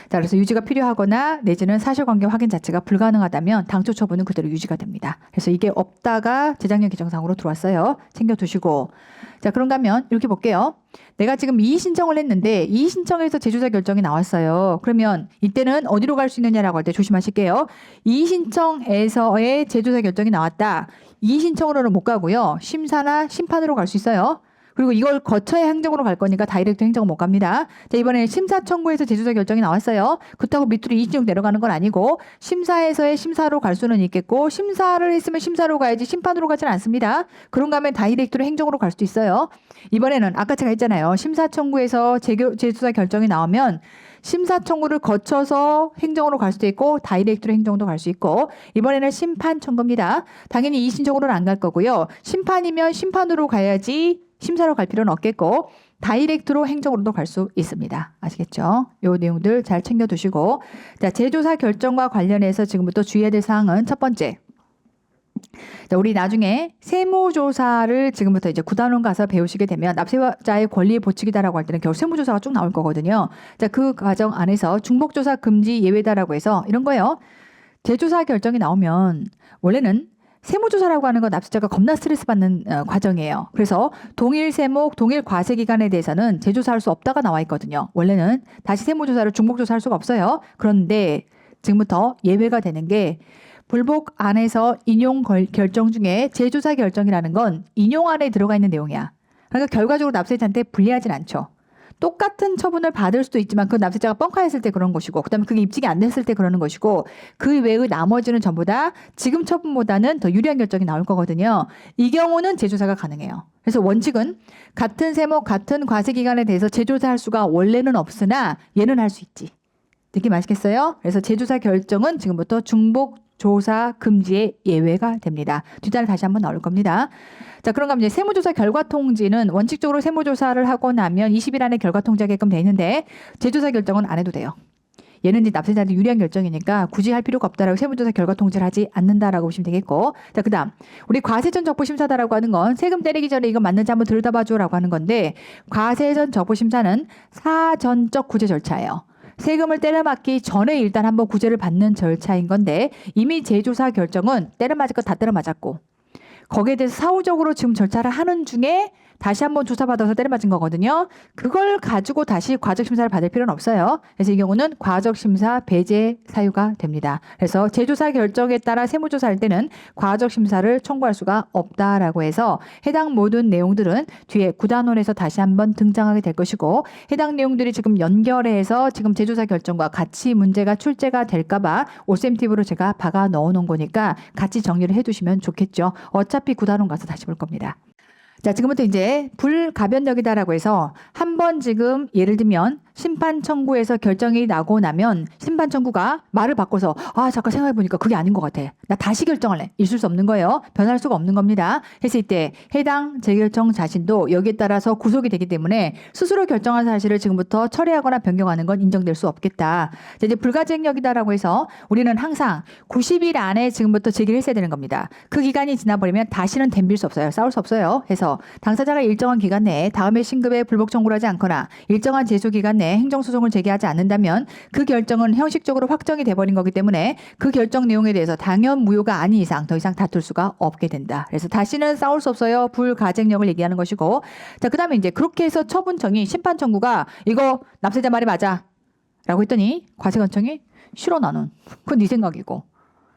자, 그래서 유지가 필요하거나 내지는 사실관계 확인 자체가 불가능하다면 당초 처분은 그대로 유지가 됩니다. 그래서 이게 없다가 재작년 개정상으로 들어왔어요. 챙겨두시고. 자, 그런가 하면 이렇게 볼게요. 내가 지금 이의 신청을 했는데 이의 신청에서 재조사 결정이 나왔어요. 그러면 이때는 어디로 갈 수 있느냐라고 할 때 조심하실게요. 이의 신청에서의 재조사 결정이 나왔다. 이의 신청으로는 못 가고요. 심사나 심판으로 갈 수 있어요. 그리고 이걸 거쳐야 행정으로 갈 거니까 다이렉트 행정은 못 갑니다. 자, 이번에 심사 청구에서 재조사 결정이 나왔어요. 그렇다고 밑으로 이의신청 내려가는 건 아니고 심사에서의 심사로 갈 수는 있겠고 심사를 했으면 심사로 가야지 심판으로 가지는 않습니다. 그런가 하면 다이렉트로 행정으로 갈 수도 있어요. 이번에는 아까 제가 했잖아요. 심사 청구에서 재조사 결정이 나오면 심사 청구를 거쳐서 행정으로 갈 수도 있고 다이렉트로 행정도 갈 수 있고 이번에는 심판 청구입니다. 당연히 이의신청으로는 안 갈 거고요. 심판이면 심판으로 가야지 심사로 갈 필요는 없겠고 다이렉트로 행정으로도 갈 수 있습니다. 아시겠죠? 요 내용들 잘 챙겨두시고 자, 재조사 결정과 관련해서 지금부터 주의해야 될 사항은 첫 번째. 자, 우리 나중에 세무조사를 지금부터 이제 9단원 가서 배우시게 되면 납세자의 권리 보칙이다라고 할 때는 결국 세무조사가 쭉 나올 거거든요. 자, 그 과정 안에서 중복조사 금지 예외다라고 해서 이런 거예요. 재조사 결정이 나오면 원래는 세무조사라고 하는 건 납세자가 겁나 스트레스 받는 과정이에요. 그래서 동일 세목, 동일 과세 기간에 대해서는 재조사할 수 없다가 나와 있거든요. 원래는 다시 세무조사를 중복조사할 수가 없어요. 그런데 지금부터 예외가 되는 게 불복 안에서 인용 결정 중에 재조사 결정이라는 건 인용 안에 들어가 있는 내용이야. 그러니까 결과적으로 납세자한테 불리하진 않죠. 똑같은 처분을 받을 수도 있지만 그 납세자가 뻥카했을 때 그런 것이고 그다음에 그게 입증이 안 됐을 때 그러는 것이고 그 외의 나머지는 전부 다 지금 처분보다는 더 유리한 결정이 나올 거거든요. 이 경우는 재조사가 가능해요. 그래서 원칙은 같은 세목 같은 과세 기간에 대해서 재조사할 수가 원래는 없으나 얘는 할 수 있지. 느낌 아시겠어요? 그래서 재조사 결정은 지금부터 중복 조사 금지의 예외가 됩니다. 뒷단에 다시 한번 나올 겁니다. 자, 그런가 하면 이제 세무조사 결과 통지는 원칙적으로 세무조사를 하고 나면 20일 안에 결과 통지하게끔 돼 있는데 재조사 결정은 안 해도 돼요. 얘는 이제 납세자한테 유리한 결정이니까 굳이 할 필요가 없다라고 세무조사 결과 통지를 하지 않는다라고 보시면 되겠고 자, 그다음 우리 과세전 적부심사다라고 하는 건 세금 때리기 전에 이거 맞는지 한번 들여다봐줘라고 하는 건데 과세전 적부심사는 사전적 구제 절차예요. 세금을 때려맞기 전에 일단 한번 구제를 받는 절차인 건데 이미 재조사 결정은 때려맞을 거 다 때려맞았고 거기에 대해서 사후적으로 지금 절차를 하는 중에 다시 한번 조사받아서 때려맞은 거거든요. 그걸 가지고 다시 과적심사를 받을 필요는 없어요. 그래서 이 경우는 과적심사 배제 사유가 됩니다. 그래서 재조사 결정에 따라 세무조사할 때는 과적심사를 청구할 수가 없다라고 해서 해당 모든 내용들은 뒤에 9단원에서 다시 한번 등장하게 될 것이고 해당 내용들이 지금 연결해서 지금 재조사 결정과 같이 문제가 출제가 될까봐 오셈팁으로 제가 박아 넣어놓은 거니까 같이 정리를 해두시면 좋겠죠. 어차피 9단원 가서 다시 볼 겁니다. 자, 지금부터 이제 불가변력이다라고 해서 한번 지금 예를 들면 심판 청구에서 결정이 나고 나면 심판 청구가 말을 바꿔서 잠깐 생각해보니까 그게 아닌 것 같아. 나 다시 결정할래. 있을 수 없는 거예요. 변할 수가 없는 겁니다. 했을 때 해당 재결정 자신도 여기에 따라서 구속이 되기 때문에 스스로 결정한 사실을 지금부터 철회하거나 변경하는 건 인정될 수 없겠다. 자, 이제 불가증력이다라고 해서 우리는 항상 90일 안에 지금부터 제기를 했어야 되는 겁니다. 그 기간이 지나버리면 다시는 덤빌 수 없어요. 싸울 수 없어요. 해서 당사자가 일정한 기간 내에 다음에 신급에 불복 청구를 하지 않거나 일정한 제소 기간 내에 행정소송을 제기하지 않는다면 그 결정은 형식적으로 확정이 돼버린 거기 때문에 그 결정 내용에 대해서 당연 무효가 아닌 이상 더 이상 다툴 수가 없게 된다. 그래서 다시는 싸울 수 없어요. 불가쟁력을 얘기하는 것이고 자, 그 다음에 이제 그렇게 해서 처분청이 심판 청구가 이거 납세자 말이 맞아 라고 했더니 과세관청이 싫어 나는 그건 네 생각이고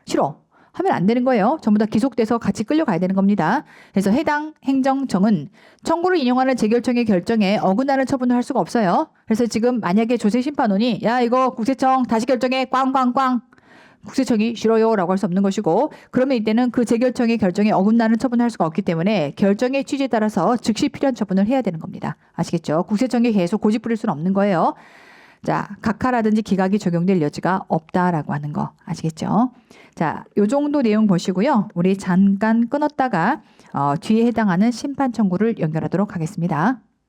싫어 하면 안 되는 거예요. 전부 다 기속돼서 같이 끌려가야 되는 겁니다. 그래서 해당 행정청은 청구를 인용하는 재결청의 결정에 어긋나는 처분을 할 수가 없어요. 그래서 지금 만약에 조세심판원이 야 이거 국세청 다시 결정해 꽝꽝꽝 국세청이 싫어요 라고 할 수 없는 것이고 그러면 이때는 그 재결청의 결정에 어긋나는 처분을 할 수가 없기 때문에 결정의 취지에 따라서 즉시 필요한 처분을 해야 되는 겁니다. 아시겠죠? 국세청이 계속 고집 부릴 수는 없는 거예요. 자, 각하라든지 기각이 적용될 여지가 없다라고 하는 거 아시겠죠? 자, 요 정도 내용 보시고요. 우리 잠깐 끊었다가 뒤에 해당하는 심판 청구를 연결하도록 하겠습니다.